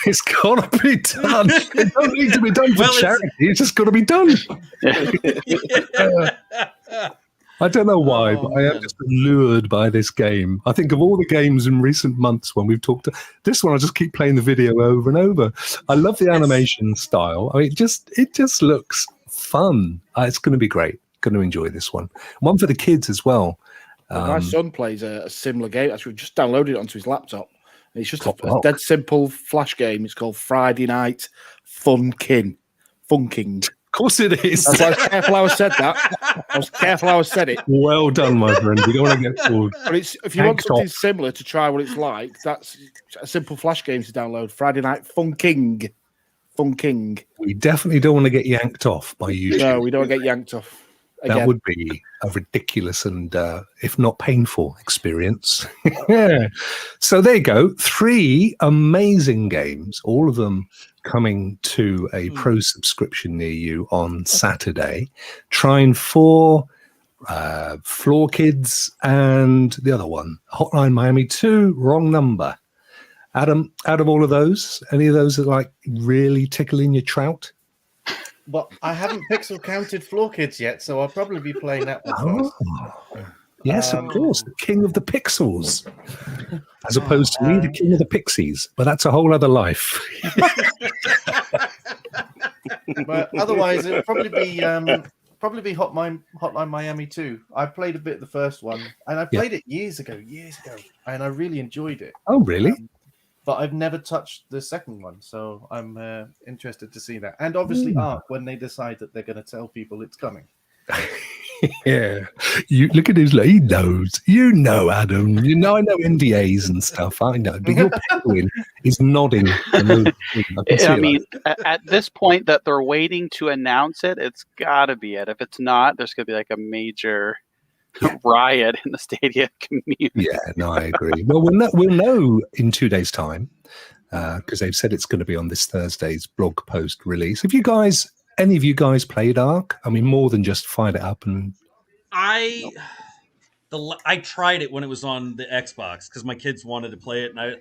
It's got to be done. It doesn't need to be done for charity. It's just got to be done. I don't know why, but I am just lured by this game. I think of all the games in recent months when we've talked, this one I just keep playing the video over and over. I love the animation style. I mean, it just looks fun. It's going to be great. Going to enjoy this one. One for the kids as well. My son plays a similar game. Actually, just downloaded it onto his laptop. It's just a dead simple flash game. It's called Friday Night Funking. Of course it is. I was careful how I said that. I was careful how I said it. Well done, my friend. We don't want to get forward. But if you want something similar to try what it's like, that's a simple flash game to download. Friday Night Funking. We definitely don't want to get yanked off by YouTube. No, we don't want to get yanked off. Again. That would be a ridiculous and, if not painful, experience. So there you go. 3 amazing games, all of them coming to a pro subscription near you on Saturday. Trying 4 Floor Kids and the other one, Hotline Miami 2, wrong number. Adam, out of all of those, any of those that like really tickling your trout? Well, I haven't pixel counted Floor Kids yet, so I'll probably be playing that one first. Yes, of course, the king of the pixels, as opposed to me, the king of the pixies. But that's a whole other life. But otherwise, it'll probably be Hotline Miami 2. I played a bit the first one, and I played it years ago, and I really enjoyed it. Oh, really? But I've never touched the second one, so I'm interested to see that. And obviously, Ark, when they decide that they're going to tell people it's coming. Yeah, you look at his. He knows. You know, Adam. You know, I know NDAs and stuff. I know, but your penguin is nodding. I mean, at this point that they're waiting to announce it, it's got to be it. If it's not, there's going to be like a major riot in the Stadia community. Yeah, no, I agree. Well, we'll know in 2 days' time because they've said it's going to be on this Thursday's blog post release. Have you guys? Any of you guys played Ark? I mean, more than just fired it up and. I tried it when it was on the Xbox because my kids wanted to play it, and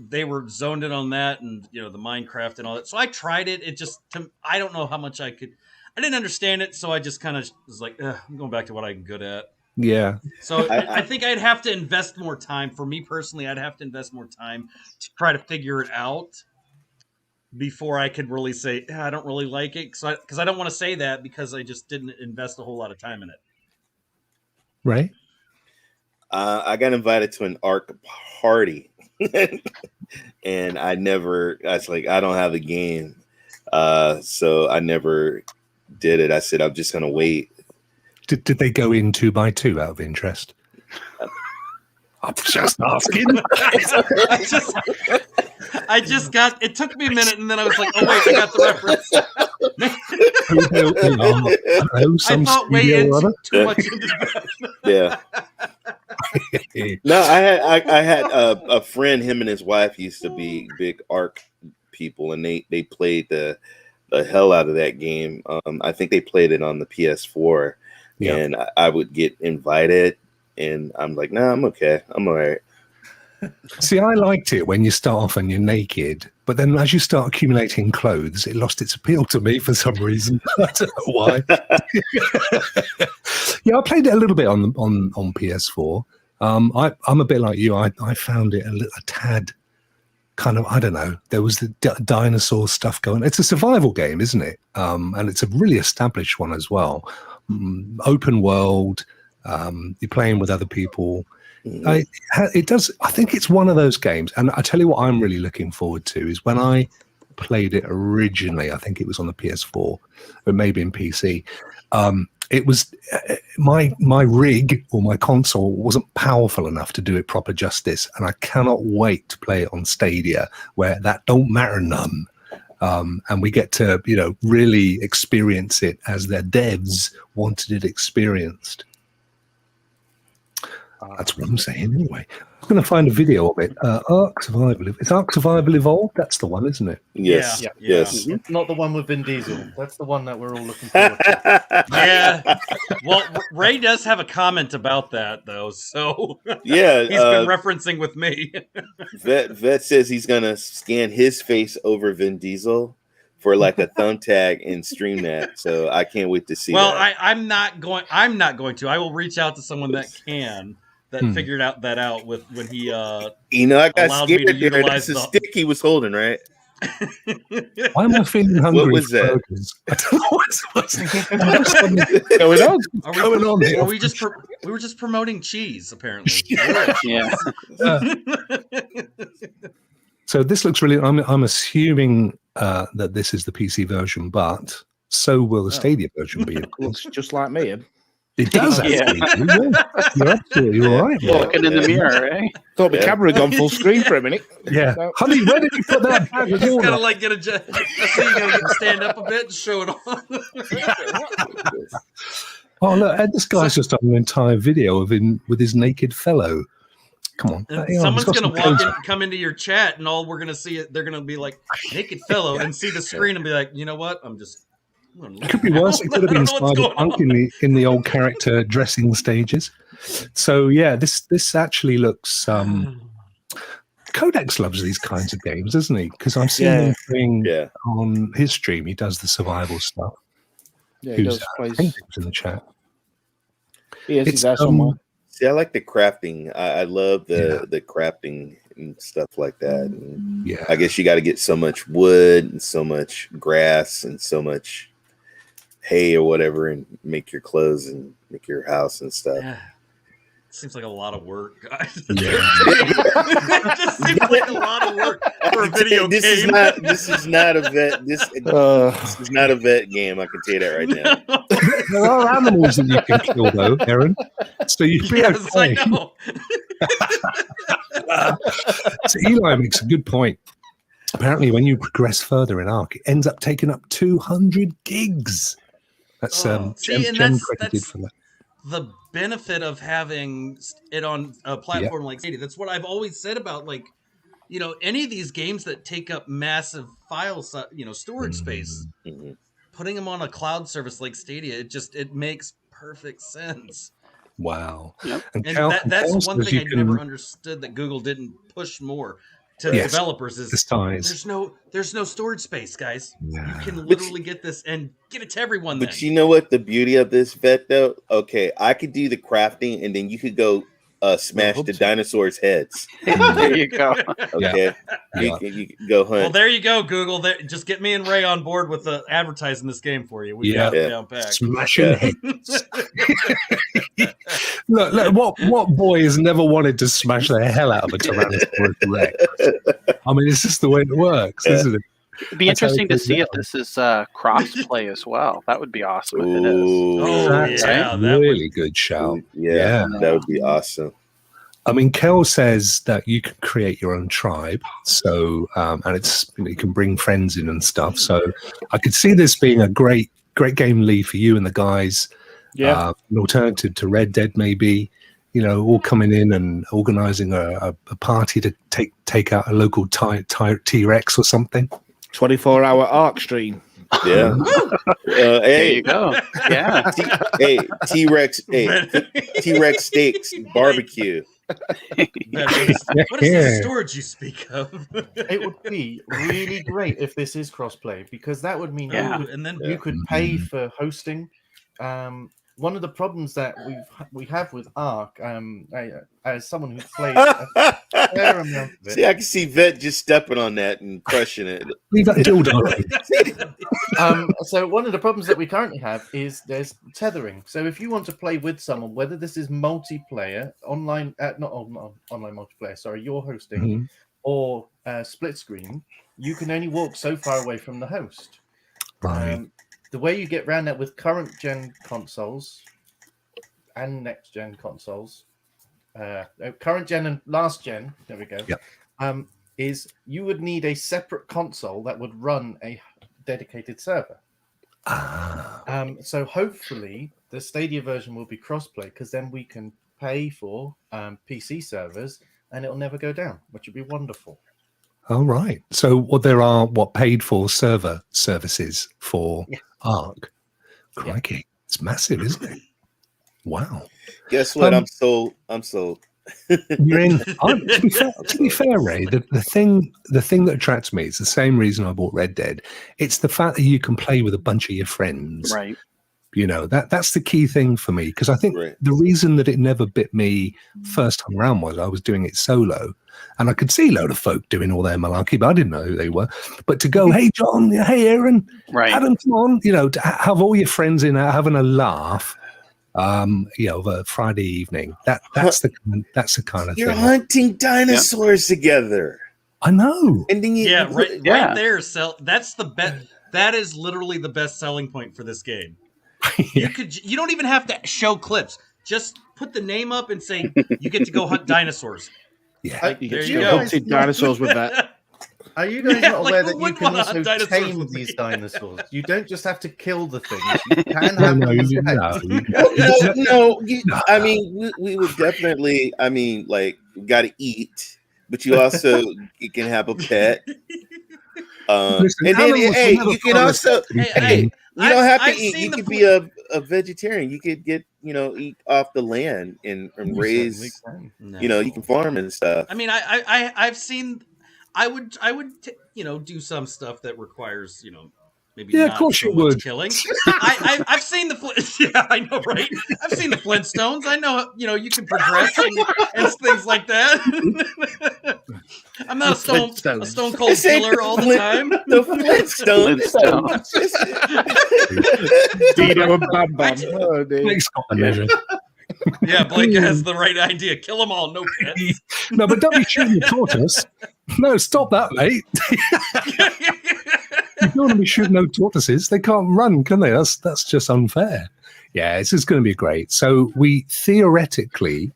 they were zoned in on that, and the Minecraft and all that. So I tried it. It just I don't know how much I could. I didn't understand it, so I just kind of was like, I'm going back to what I'm good at. Yeah. So I think I'd have to invest more time. For me personally, I'd have to invest more time to try to figure it out before I could really say, I don't really like it. Because I don't want to say that because I just didn't invest a whole lot of time in it. Right. I got invited to an Ark party. And I was like, I don't have a game. So I never did it. I said, I'm just going to wait. Did they go in 2 by 2 out of interest? I'm just asking. I just got. It took me a minute, and then I was like, "Oh wait, I got the reference." I thought way too much into that. Yeah. No, I had a friend. Him and his wife used to be big Ark people, and they played the hell out of that game. I think they played it on the PS4, and I would get invited. And I'm like, nah, I'm okay. I'm all right. See, I liked it when you start off and you're naked, but then as you start accumulating clothes, it lost its appeal to me for some reason. I don't know why. Yeah, I played it a little bit on PS4. I'm a bit like you. I found it a tad kind of, I don't know. There was the dinosaur stuff going. It's a survival game, isn't it? And it's a really established one as well. Open world. You're playing with other people. It does. I think it's one of those games, and I tell you what, I'm really looking forward to is when I played it originally. I think it was on the PS4, but maybe in PC. It was my rig or my console wasn't powerful enough to do it proper justice, and I cannot wait to play it on Stadia, where that don't matter none, and we get to really experience it as their devs wanted it experienced. That's what I'm saying anyway. I'm going to find a video of it. Ark Survival. It's Ark Survival Evolved. That's the one, isn't it? Yes. Yeah. Yes. Not the one with Vin Diesel. That's the one that we're all looking forward to. Yeah. Well, Ray does have a comment about that, though. So Yeah. he's been referencing with me. Vet says he's going to scan his face over Vin Diesel for like a thumbtack and stream that. So I can't wait to see that. I'm not going to. I will reach out to someone that can. That figured that out with when he I got scared there. That's the stick he was holding, right? Why am I feeling hungry? What was that? I don't know what's going on. Going on here? We were just promoting cheese, apparently. Yeah. So this looks really. I'm assuming that this is the PC version, but so will the Stadia version be. Of course, Just like me. it does. Actually. Yeah. You're absolutely right. Looking in the mirror, eh? Thought the camera had gone full screen for a minute. Yeah, honey, where did you put that bag of You water? gotta like get a. So you gotta get stand up a bit and show it off. Oh look, this guy's just done an entire video of him with his naked fellow. Come on, Someone's gonna come into your chat, and all we're gonna see it. They're gonna be like naked fellow, and see the screen, and be like, you know what? It could be worse. It could have been Cyberpunk in the old character dressing stages. So yeah, this actually looks. Codex loves these kinds of games, doesn't he? Because I've seen him playing on his stream. He does the survival stuff. Yeah, he does. I think he was in the chat. He's there somewhere. See, I like the crafting. I love the crafting and stuff like that. And yeah, I guess you got to get so much wood and so much grass and so much hay or whatever, and make your clothes and make your house and stuff. Yeah. Seems like a lot of work, guys. Yeah. It just seems like a lot of work for a video game. This is not a vet. This is not a vet game. I can tell you that right now. There are animals that you can kill, though, Aaron. So you I know. So Eli makes a good point. Apparently, when you progress further in Ark, it ends up taking up 200 gigs. That's Gem credited for that. The benefit of having it on a platform like Stadia. That's what I've always said about, like, any of these games that take up massive file, storage space. Mm-hmm. Putting them on a cloud service like Stadia, it makes perfect sense. Wow. Yep. And that's one thing I never understood that Google didn't push more to developers is the size. There's no storage space, guys. Yeah. You can literally get this and get it to everyone. But you know what the beauty of this, Vet, though? Okay, I could do the crafting, and then you could go smash the dinosaurs' heads. There you go. Okay, you can go hunt. Well, there you go, Google. Just get me and Ray on board with advertising this game for you. We got it down packed. Smashing heads. Look, what boy has never wanted to smash the hell out of a Tyrannosaurus Rex? I mean, it's just the way it works, isn't it? It'd be interesting to see if this is cross-play as well. That would be awesome if it is. That's a really good shout. Yeah, that would be awesome. I mean, Kel says that you can create your own tribe, so and it's you can bring friends in and stuff. So I could see this being a great game, Lee, for you and the guys. Yeah, an alternative to Red Dead, maybe. All coming in and organizing a party to take out a local T-Rex or something. 24-hour Ark stream. Yeah. There you go. Yeah. T-Rex steaks, barbecue. What is this storage you speak of? It would be really great if this is crossplay, because that would mean you could pay for hosting. One of the problems that we have with Ark, as someone who's played a fair amount of it. See, I can see Vet just stepping on that and crushing it. Leave that dildo. So one of the problems that we currently have is there's tethering. So if you want to play with someone, whether this is multiplayer, online, not online multiplayer, sorry, you're hosting, or split screen, you can only walk so far away from the host. Right. The way you get around that with current gen consoles and next gen consoles, current gen and last gen, there we go. Yep. Is you would need a separate console that would run a dedicated server. So hopefully the Stadia version will be crossplay, because then we can pay for PC servers and it'll never go down, which would be wonderful. All right. So there are paid for server services for Ark. Crikey. Yeah. It's massive, isn't it? Wow. Guess what? I'm sold. You're in. To be fair, Ray, the thing that attracts me is the same reason I bought Red Dead. It's the fact that you can play with a bunch of your friends. Right. You know, that's the key thing for me, because I think the reason that it never bit me first time around was I was doing it solo, and I could see a load of folk doing all their malarkey, but I didn't know who they were. But to go, hey John, hey Aaron, Adam, come on, you know, to have all your friends in having a laugh, of a Friday evening. That's the kind of You're thing. hunting dinosaurs together. I know. And then right there. That's the best. That is literally the best selling point for this game. You don't even have to show clips. Just put the name up and say you get to go hunt dinosaurs. Yeah, you get to go hunting dinosaurs with that. Are you guys not aware that you can also tame these dinosaurs? You don't just have to kill the things. You can have no. I mean, we would definitely. I mean, like, got to eat, but you also can have a pet. Listen, and then, you can also. You don't have to eat. You could be a vegetarian. You could get, eat off the land and raise. You can farm and stuff. I mean, I've seen. I would do some stuff that requires, maybe not of course so you would. Killing. I've seen the I know, right? I've seen the Flintstones. I know, you can progress and things like that. I'm not a stone cold killer all the time. The Flintstones. Dino and Bam Bam. Yeah, Blake has the right idea. Kill them all, no pets. No, but don't be shooting the tortoise. No, stop that, mate. You don't want to be shooting no tortoises. They can't run, can they? That's just unfair. Yeah, this is going to be great. So we theoretically,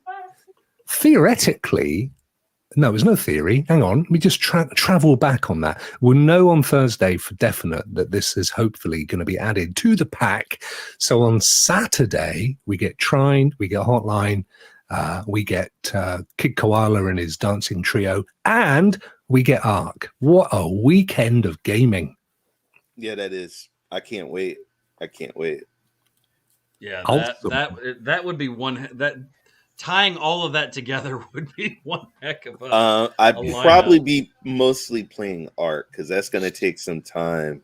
no, there's no theory. Hang on. Let me just travel back on that. We'll know on Thursday for definite that this is hopefully going to be added to the pack. So on Saturday, we get Trine, we get Hotline, we get Kid Koala and his dancing trio, and we get Ark. What a weekend of gaming. Yeah, that is. I can't wait. Yeah, that would be one that. Tying all of that together would be one heck of a I'd probably be mostly playing Ark, because that's going to take some time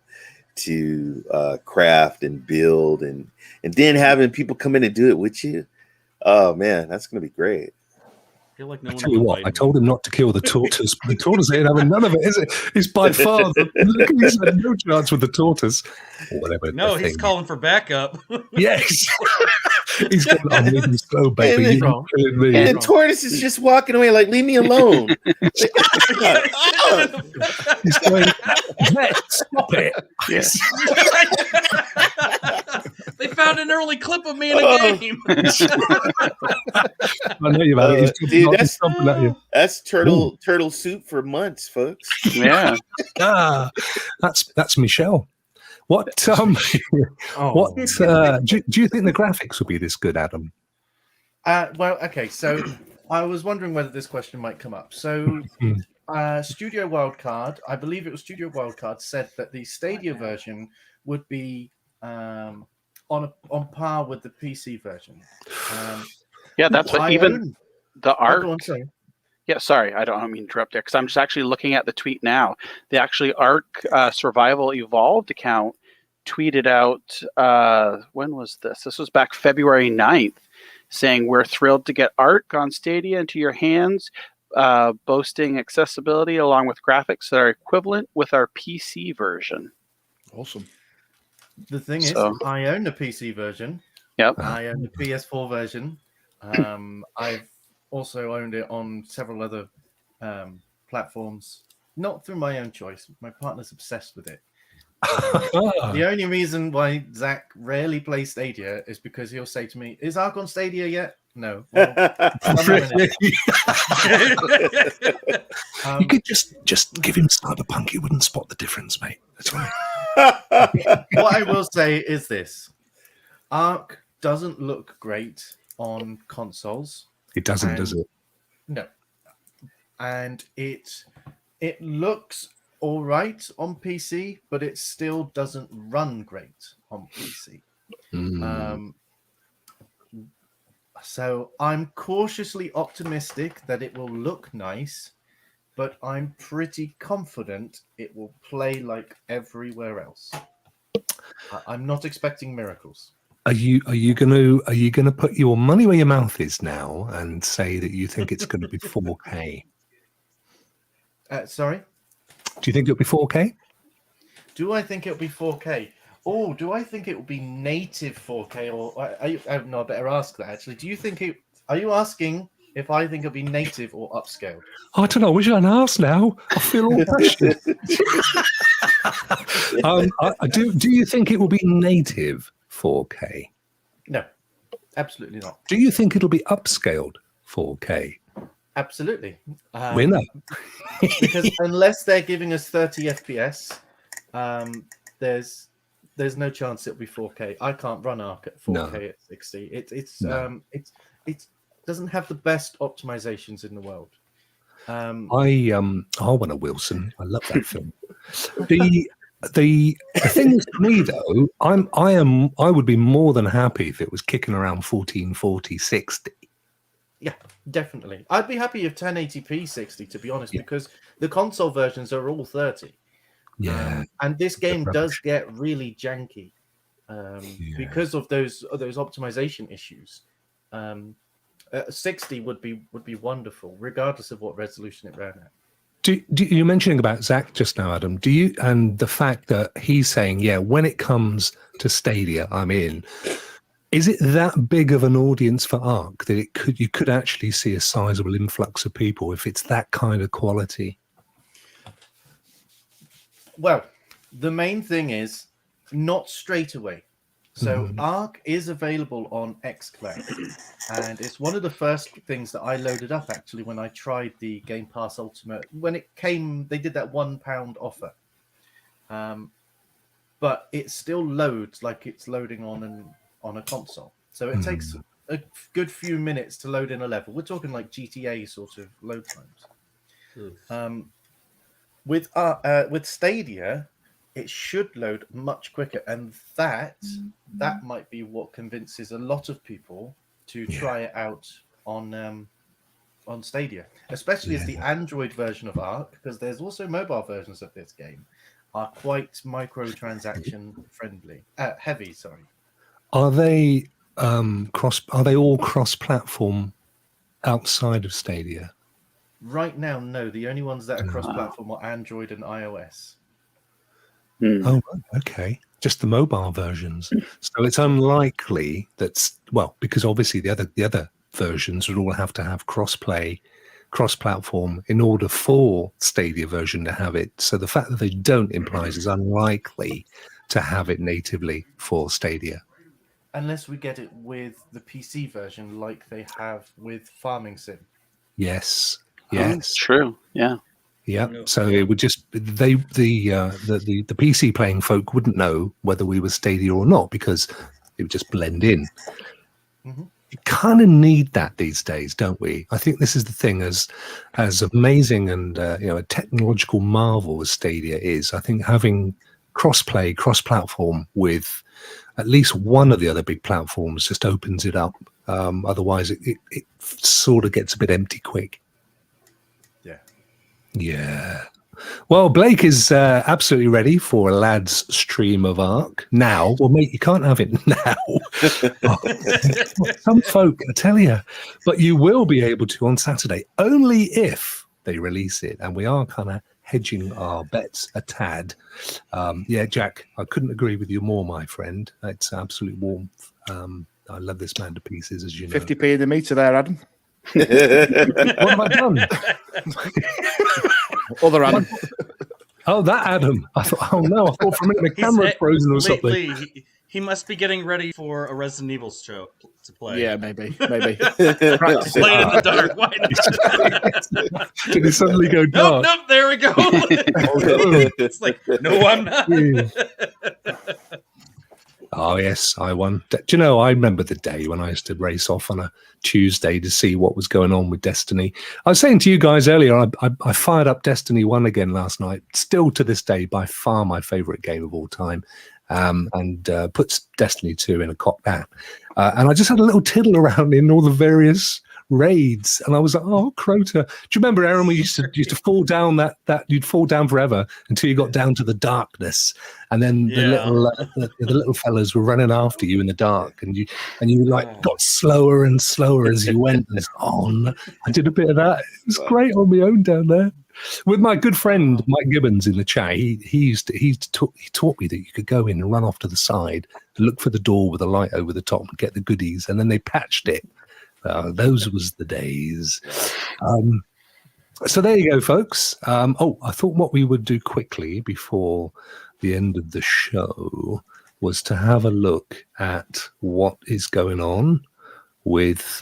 to craft and build, and then having people come in and do it with you. Oh man, that's going to be great. I feel like no I tell you what, I told him not to kill the tortoise. The tortoise ain't having none of it, is it? He's by far he's had no chance with the tortoise. Or whatever. No, he's calling for backup. Yes. He's going, I'm leaving slow, baby. You're killing me. And the tortoise is just walking away like, leave me alone. He's going, stop it. Yes. They found an early clip of me in a game. I know you've had it. Dude, that's turtle soup for months, folks. Yeah. That's Michelle. What do you think the graphics will be this good, Adam? Well, okay, so I was wondering whether this question might come up. So Studio Wildcard, I believe it was Studio Wildcard, said that the Stadia version would be on par with the PC version. Yeah, that's what The Ark. Go on, sorry. Yeah, sorry, I don't mean to interrupt there because I'm just actually looking at the tweet now. The actually Ark Survival Evolved account tweeted out, when was this? This was back February 9th, saying, "We're thrilled to get Ark on Stadia into your hands, boasting accessibility along with graphics that are equivalent with our PC version." Awesome. The thing is, I own the PC version. Yep. I own the PS4 version. I've also owned it on several other platforms, not through my own choice. My partner's obsessed with it. The only reason why Zach rarely plays Stadia is because he'll say to me, "Is Ark on Stadia yet?" No. Well, you could just give him Cyberpunk. He wouldn't spot the difference, mate. That's right. What I will say is this: Ark doesn't look great on consoles. It doesn't, does it? No. And it looks all right on PC, but it still doesn't run great on PC. So I'm cautiously optimistic that it will look nice, but I'm pretty confident it will play like everywhere else. I'm not expecting miracles. Are you gonna put your money where your mouth is now and say that you think it's going to be 4K? Sorry? Do you think it'll be 4K? Do I think it'll be 4K? Oh, do I think it will be native 4K? Or no, I better ask that actually. Do you think it? Are you asking if I think it'll be native or upscaled? I don't know. I wish I hadn't asked now. I feel all pressured. Do you think it will be native 4K? No, absolutely not. Do you think it'll be upscaled 4K? Absolutely. Winner. Because unless they're giving us 30 FPS, there's no chance it'll be 4K. I can't run Ark at 4K at 60. It doesn't have the best optimizations in the world. I want a Wilson. I love that film. The thing is, for me though, I would be more than happy if it was kicking around 1440 60. Yeah, definitely. I'd be happy if 1080p 60, to be honest, because the console versions are all 30. Yeah, and this game does get really janky because of those optimization issues. 60 would be wonderful, regardless of what resolution it ran at. Do you mentioning about Zach just now, Adam? Do you, and the fact that he's saying, yeah, when it comes to Stadia, I'm in. Is it that big of an audience for Ark that you could actually see a sizable influx of people if it's that kind of quality? Well, the main thing is not straight away. So Ark is available on xCloud, and it's one of the first things that I loaded up actually when I tried the Game Pass Ultimate. When it came, they did that £1 offer, but it still loads like it's loading on a console. So it takes a good few minutes to load in a level. We're talking like GTA sort of load times. With Stadia, it should load much quicker, and that might be what convinces a lot of people to try it out on Stadia, especially as the Android version of Ark, because there's also mobile versions of this game, are quite microtransaction friendly, heavy. Sorry. Are they Are they all cross-platform outside of Stadia? Right now, no. The only ones that are cross-platform are Android and iOS. Oh, okay. Just the mobile versions. So it's unlikely that, well, because obviously the other versions would all have to have cross-play, cross-platform in order for Stadia version to have it. So the fact that they don't implies it's unlikely to have it natively for Stadia. Unless we get it with the PC version like they have with Farming Sim. Yes. Yes. True. Yeah. Yeah, so it would just the PC playing folk wouldn't know whether we were Stadia or not because it would just blend in. Mm-hmm. You kind of need that these days, don't we? I think this is the thing, as amazing and a technological marvel as Stadia is. I think having cross-platform with at least one of the other big platforms just opens it up Otherwise, it sort of gets a bit empty quick. Yeah. Well, Blake is absolutely ready for a lad's stream of Ark now. Well, mate, you can't have it now. Some folk, I tell you. But you will be able to on Saturday, only if they release it. And we are kind of hedging our bets a tad. Yeah, Jack, I couldn't agree with you more, my friend. It's absolute warmth. I love this man to pieces, as you know. 50p in the meter there, Adam. What have I done? Other Adam. Oh, that Adam. I thought, oh no, I thought for a minute the camera frozen or something. Lee, he must be getting ready for a Resident Evil show to play. Yeah, maybe. Play it in the dark. Why not? Did it suddenly go dark? Nope, there we go. It's like, no, I'm not. Oh, yes, I won. Do you know, I remember the day when I used to race off on a Tuesday to see what was going on with Destiny. I was saying to you guys earlier, I fired up Destiny 1 again last night. Still to this day, by far my favourite game of all time. And puts Destiny 2 in a cock down. And I just had a little tiddle around in all the various raids, and I was like, "Oh, Crota!" Do you remember, Aaron? We used to fall down that you'd fall down forever until you got down to the darkness, and then the little fellas were running after you in the dark, and you like got slower and slower as you went. And it's on. I did a bit of that. It was great on my own down there with my good friend Mike Gibbons in the chat. He taught me that you could go in and run off to the side, look for the door with a light over the top, and get the goodies, and then they patched it. Those was the days. So there you go, folks. I thought what we would do quickly before the end of the show was to have a look at what is going on with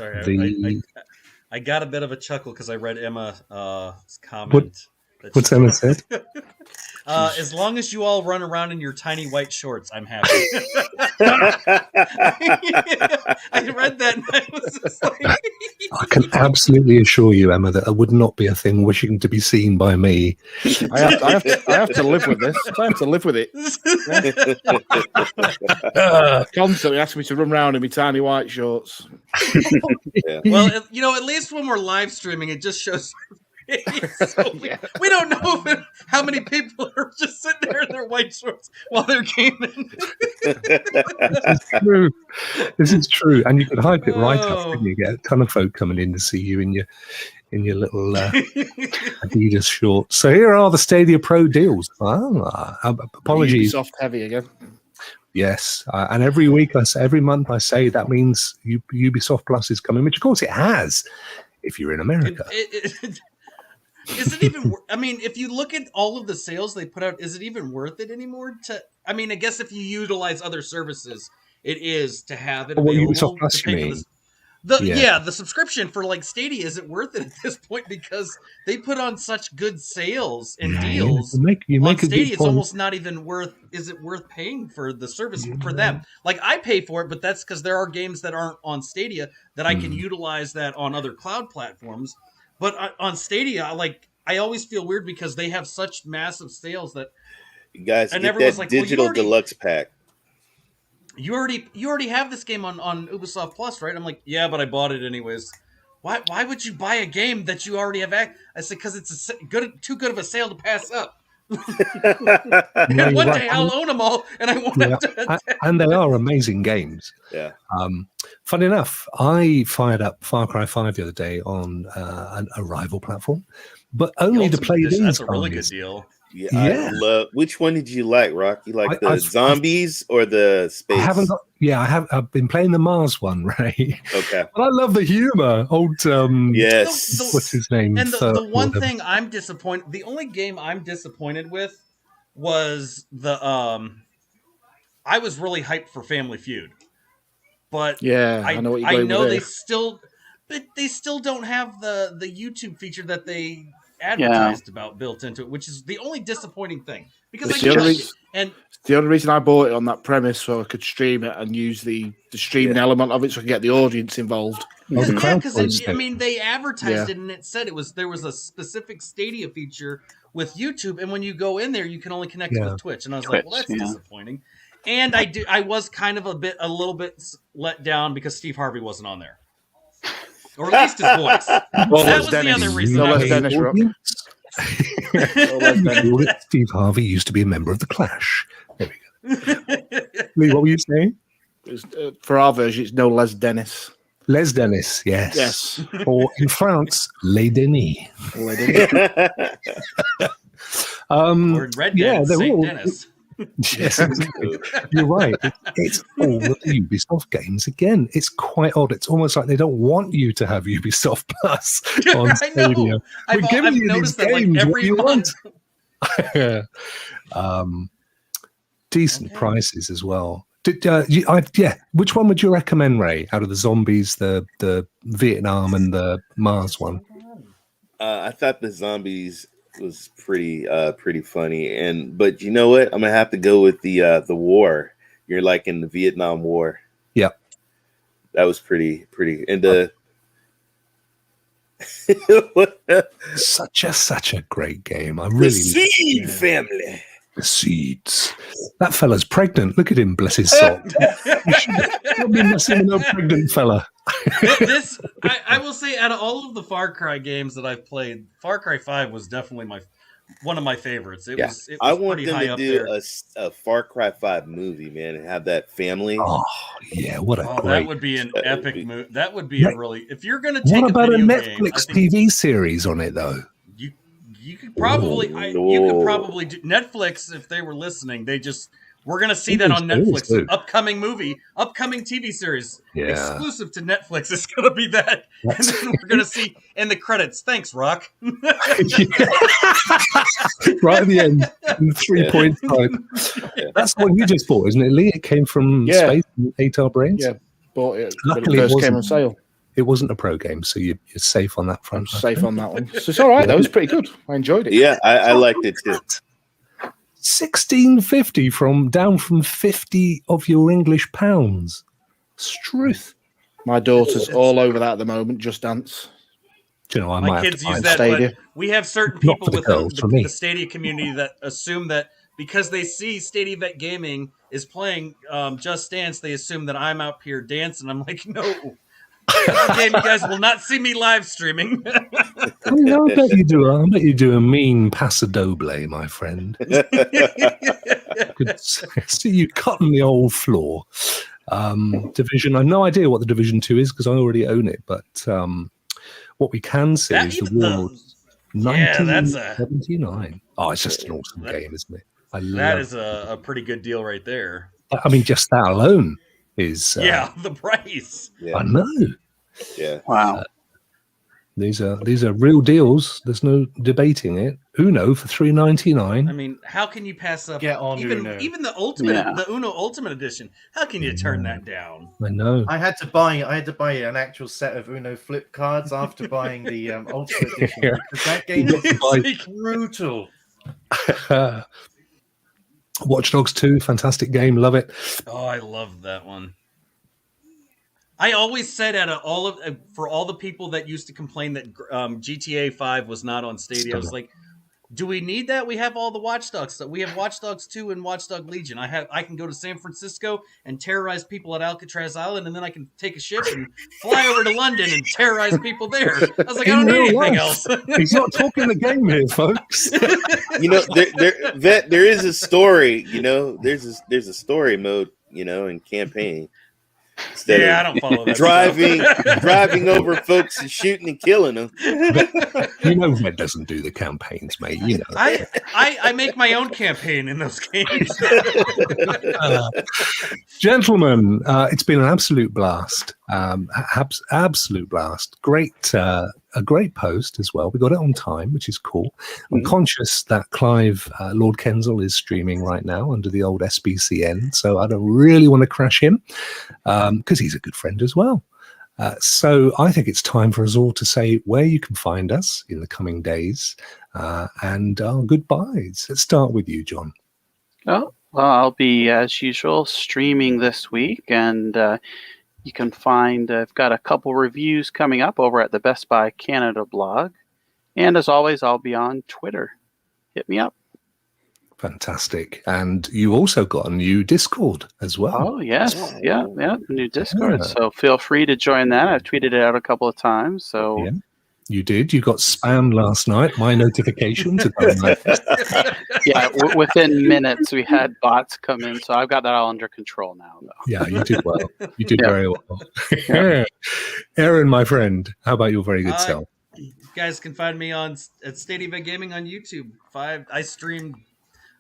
I got a bit of a chuckle because I read Emma's comment. What's Emma said? As long as you all run around in your tiny white shorts, I'm happy. I read that and I was just like... I can absolutely assure you, Emma, that it would not be a thing wishing to be seen by me. I have to live with this. I have to live with it. Constantly asking me to run around in my tiny white shorts. Yeah. Well, at least when we're live streaming, it just shows... So we don't know how many people are just sitting there in their white shorts while they're gaming. This is true, and you could hype it right up, and you get a ton of folk coming in to see you in your little Adidas shorts. So here are the Stadia Pro deals. Apologies, Ubisoft heavy again. Yes, and every month I say that means Ubisoft Plus is coming, which of course it has. If you're in America. Is it even? I mean, if you look at all of the sales they put out, is it even worth it anymore? I guess if you utilize other services, it is to have it available. Ubisoft Plus, you mean? The subscription for like Stadia isn't worth it at this point because they put on such good sales and deals. You make on Stadia, it's almost not even worth. Is it worth paying for the service for them? Like I pay for it, but that's because there are games that aren't on Stadia that I can utilize that on other cloud platforms. But on Stadia, I always feel weird because they have such massive sales that you guys get that digital deluxe pack. You already have this game on Ubisoft Plus, right? I'm like, yeah, but I bought it anyways. Why would you buy a game that you already have? I said because it's too good of a sale to pass up. And one day I'll own them all, and I won't have to. And they are amazing games. Yeah. Funny enough, I fired up Far Cry 5 the other day on a rival platform, but only to play these. That's a really good deal. Yeah, I love. Which one did you like, Rokk? You like the zombies or the space? I haven't got. Yeah, I've been playing the Mars one, right? Okay. But I love the humor. Yes. What's his name? And the one thing I'm disappointed. The only game I'm disappointed with was the. I was really hyped for Family Feud, but I know what you're going with they still don't have the YouTube feature that they advertised about built into it, which is the only disappointing thing because the only reason I bought it on that premise so I could stream it and use the streaming element of it so I could get the audience involved. Because they advertised it and it said there was a specific Stadia feature with YouTube, and when you go in there, you can only connect it with Twitch. And I was like, well, that's disappointing. And I was kind of a little bit let down because Steve Harvey wasn't on there. Or at least his voice. Well, That Les was Dennis. the other reason. No, I Les was- Dennis, Rokk. Steve Harvey used to be a member of the Clash. There we go. Lee, what were you saying? For our version, it's no Les Dennis. Les Dennis, yes. Yes. Or in France, Les Denis. Or in Red Dead, they're St. all- Dennis. Yes, you're right. It's all the Ubisoft games again. It's quite odd. It's almost like they don't want you to have Ubisoft Plus on I know. Stadia. I've these noticed that like games. What every do you month. want? Decent prices as well. Which one would you recommend, Ray? Out of the zombies, the Vietnam and the Mars one? I thought the zombies was pretty funny, but you know what? I'm gonna have to go with the war. You're like in the Vietnam War. Yep, that was pretty. And the such a great game. I really Seed family. The Seeds. That fella's pregnant. Look at him, bless his soul. You should be messing with no pregnant fella. I will say, out of all of the Far Cry games that I've played, Far Cry 5 was definitely one of my favorites. It was I want pretty them high to up do there. a Far Cry 5 movie, man, and have that family. Oh yeah, what a great! That would be an epic movie. That would be a really. If you're going to take what about a video game, Netflix TV series on it though? You could probably you could probably do Netflix if they were listening. We're gonna see that on Netflix. Upcoming TV series exclusive to Netflix is gonna be that. And then we're gonna see in the credits. Thanks, Rokk. Right at the end, in 3 point time. That's the one you just bought, isn't it, Lee? It came from Space and ATAR Brains. Yeah, bought it. Luckily, it first came on sale. It wasn't a pro game, so you're safe on that front. I'm safe on that one. So it's all right. That was pretty good. I enjoyed it. Yeah, I liked it too. 1650 down from 50 of your English pounds. Struth. My daughter's all over that at the moment. Just Dance. Do you know, My kids use that, Stadia. but we have certain people within the Stadia community that assume that because they see Stadia Vet Gaming is playing Just Dance, they assume that I'm out here dancing. I'm like, no. Game, you guys will not see me live streaming. I bet you do. I bet you do a mean paso doble, my friend. Could see you cutting the old floor. Division. I have no idea what the Division 2 is because I already own it. But what we can see is the Warlords. 1979. Oh, it's just an awesome game, isn't it? That is a pretty good deal right there. I mean, just that alone is the price. Yeah. I know. Yeah. Wow. These are real deals. There's no debating it. Uno for $3.99. I mean, how can you pass up Uno. even the ultimate the Uno Ultimate Edition? How can you turn that down? I know. I had to buy an actual set of Uno flip cards after buying the Ultimate Edition because that game is brutal. Watch Dogs 2, fantastic game, love it. Oh, I love that one. I always said for all the people that used to complain that GTA 5 was not on Stadia, I was like, do we need that? We have all the Watch Dogs. We have Watch Dogs 2 and Watch Dog Legion. I can go to San Francisco and terrorize people at Alcatraz Island, and then I can take a ship and fly over to London and terrorize people there. I was like, I don't need anything else. He's not talking the game here, folks. You know, there is a story. You know, there's a story mode. You know, in campaign. I don't follow that. driving over folks and shooting and killing them. You know, Red doesn't do the campaigns, mate. You know, I make my own campaign in those games. Gentlemen, it's been an absolute blast. Absolute blast. A great post as well. We got it on time, which is cool. I'm conscious that Clive Lord Kensal is streaming right now under the old SBCN, so I don't really want to crash him because he's a good friend as well. So I think it's time for us all to say where you can find us in the coming days and our goodbyes. Let's start with you, John. Oh, well, I'll be, as usual, streaming this week, and you can find, I've got a couple reviews coming up over at the Best Buy Canada blog. And as always, I'll be on Twitter. Hit me up. Fantastic. And you also got a new Discord as well. Oh, yes. Yeah. New Discord. Yeah. So feel free to join that. I've tweeted it out a couple of times. So yeah. You did. You got spammed last night. My notifications are going like this. Yeah, within minutes we had bots come in, so I've got that all under control now. Though. Yeah, you did well. You did very well. Yeah. Aaron, my friend, how about your very good self? You guys can find me at Stadia Gaming on YouTube. I stream.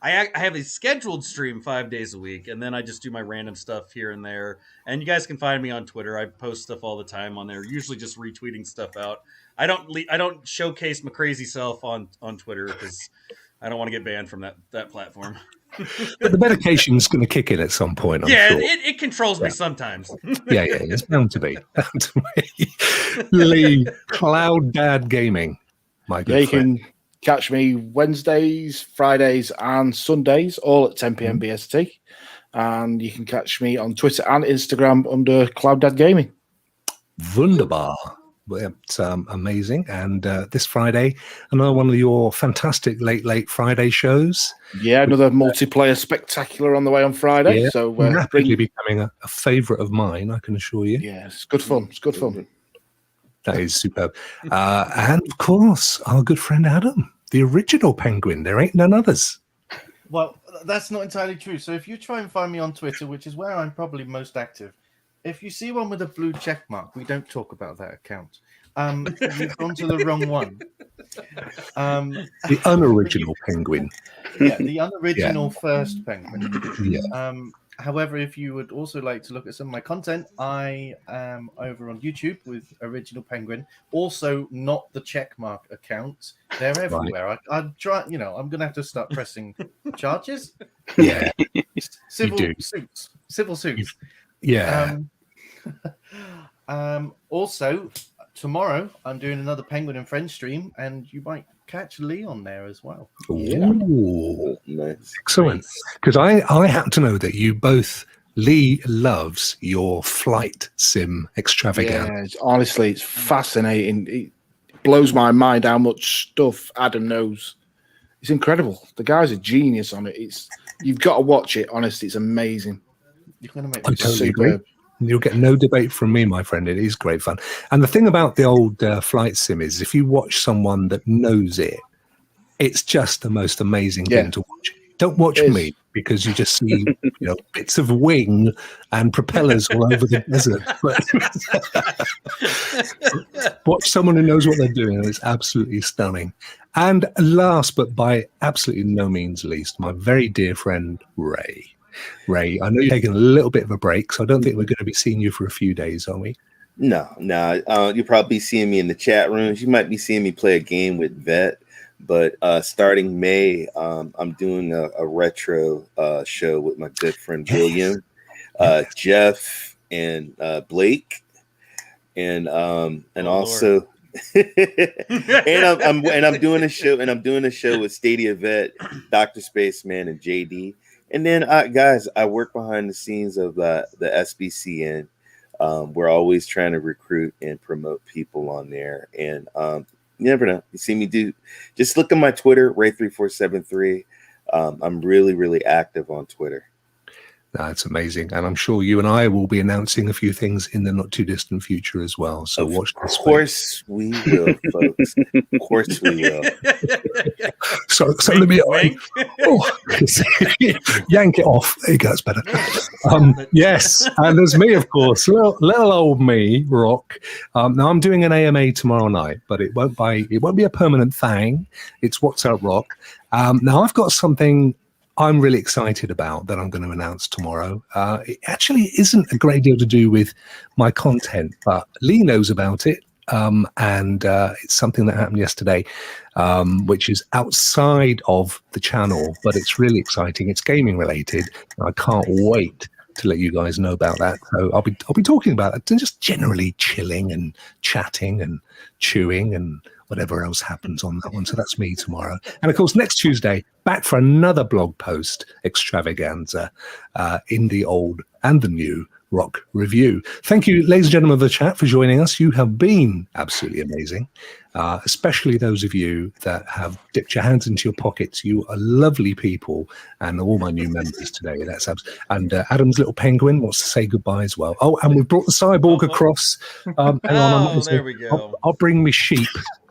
I have a scheduled stream 5 days a week, and then I just do my random stuff here and there. And you guys can find me on Twitter. I post stuff all the time on there, usually just retweeting stuff out. I don't showcase my crazy self on Twitter because I don't want to get banned from that platform. But the medication's going to kick in at some point. I'm sure. it controls me sometimes. Yeah, it's bound to be. Lee, Cloud Dad Gaming, my good friend. You can catch me Wednesdays, Fridays, and Sundays, all at 10 p.m. BST. And you can catch me on Twitter and Instagram under Cloud Dad Gaming. Wunderbar. It's amazing. And this Friday, another one of your fantastic late Friday shows. Yeah, another multiplayer spectacular on the way on Friday. Yeah, so rapidly becoming a favourite of mine, I can assure you. Yeah, it's good fun. It's good fun. That is superb. And of course, our good friend Adam, the original Penguin. There ain't none others. Well, that's not entirely true. So if you try and find me on Twitter, which is where I'm probably most active, if you see one with a blue check mark, we don't talk about that account. You've gone to the wrong one. The unoriginal Penguin. Yeah, the unoriginal first Penguin. Yeah. However, if you would also like to look at some of my content, I am over on YouTube with Original Penguin. Also, not the checkmark account. They're everywhere. Right. I'm trying. I'm going to have to start pressing charges. Yeah, civil suits. Yeah. Also, tomorrow I'm doing another Penguin and Friends stream, and you might catch Lee on there as well. Ooh, nice. Excellent. Because I happen to know that you both, Lee loves your flight sim extravaganza. Yeah, honestly, it's fascinating. It blows my mind how much stuff Adam knows. It's incredible. The guy's a genius on it. You've got to watch it. Honestly, it's amazing. You're going to make I totally agree. You'll get no debate from me, my friend. It is great fun. And the thing about the old flight sim is if you watch someone that knows it, it's just the most amazing thing to watch. Don't watch me because you just see bits of wing and propellers all over the desert. But watch someone who knows what they're doing, and it's absolutely stunning. And last, but by absolutely no means least, my very dear friend, Ray. Ray, I know you're taking a little bit of a break, so I don't think we're going to be seeing you for a few days, are we? No. You'll probably be seeing me in the chat rooms. You might be seeing me play a game with Vet. But starting May, I'm doing a retro show with my good friend William, Jeff, and Blake, and also, and I'm doing a show, with Stadia Vet, Dr. Spaceman, and JD. And then, guys, I work behind the scenes of the SBCN. We're always trying to recruit and promote people on there, and you never know. You see me just look at my Twitter, Ray3473. I'm really, really active on Twitter. That's amazing. And I'm sure you and I will be announcing a few things in the not too distant future as well. So watch this. Of course we will, folks. Of course we will. So let me yank it off. There you go, it's better. Yes, and there's me, of course, little old me, Rokk. Now I'm doing an AMA tomorrow night, but it won't be a permanent thing. It's What's Up Rokk. Now I've got something I'm really excited about that I'm going to announce tomorrow. It actually isn't a great deal to do with my content, but Lee knows about it. And it's something that happened yesterday, which is outside of the channel, but it's really exciting. It's gaming related. I can't wait to let you guys know about that. So I'll be talking about it and just generally chilling and chatting and chewing and whatever else happens on that one. So that's me tomorrow. And of course, next Tuesday, back for another blog post extravaganza in the old and the new Rokk review. Thank you, ladies and gentlemen of the chat, for joining us. You have been absolutely amazing, especially those of you that have dipped your hands into your pockets. You are lovely people, and all my new members today. That's and Adam's little penguin wants to say goodbye as well. Oh, and we've brought the cyborg across. Hang on, there we go. I'll bring me sheep.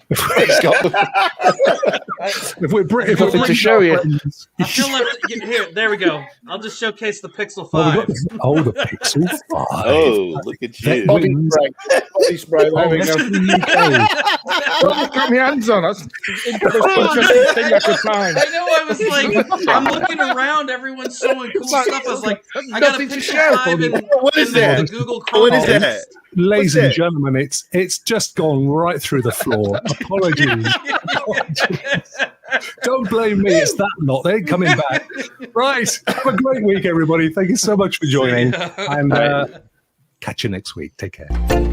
If we're British, to show you. I feel like here. There we go. I'll just showcase the Pixel 5. The Pixel 5. Oh, look at you! Body spray. There we go. What got my hands on? That's the most interesting thing I could find. I know. I was like, I'm looking around. Everyone's showing cool stuff. I was like, I got a Pixel 5 in What is that? the Google Chrome. What is that? Ladies and gentlemen, it's just gone right through the floor. Apologies. Don't blame me. It's that lot. They ain't coming back. Right. Have a great week, everybody. Thank you so much for joining. And catch you next week. Take care.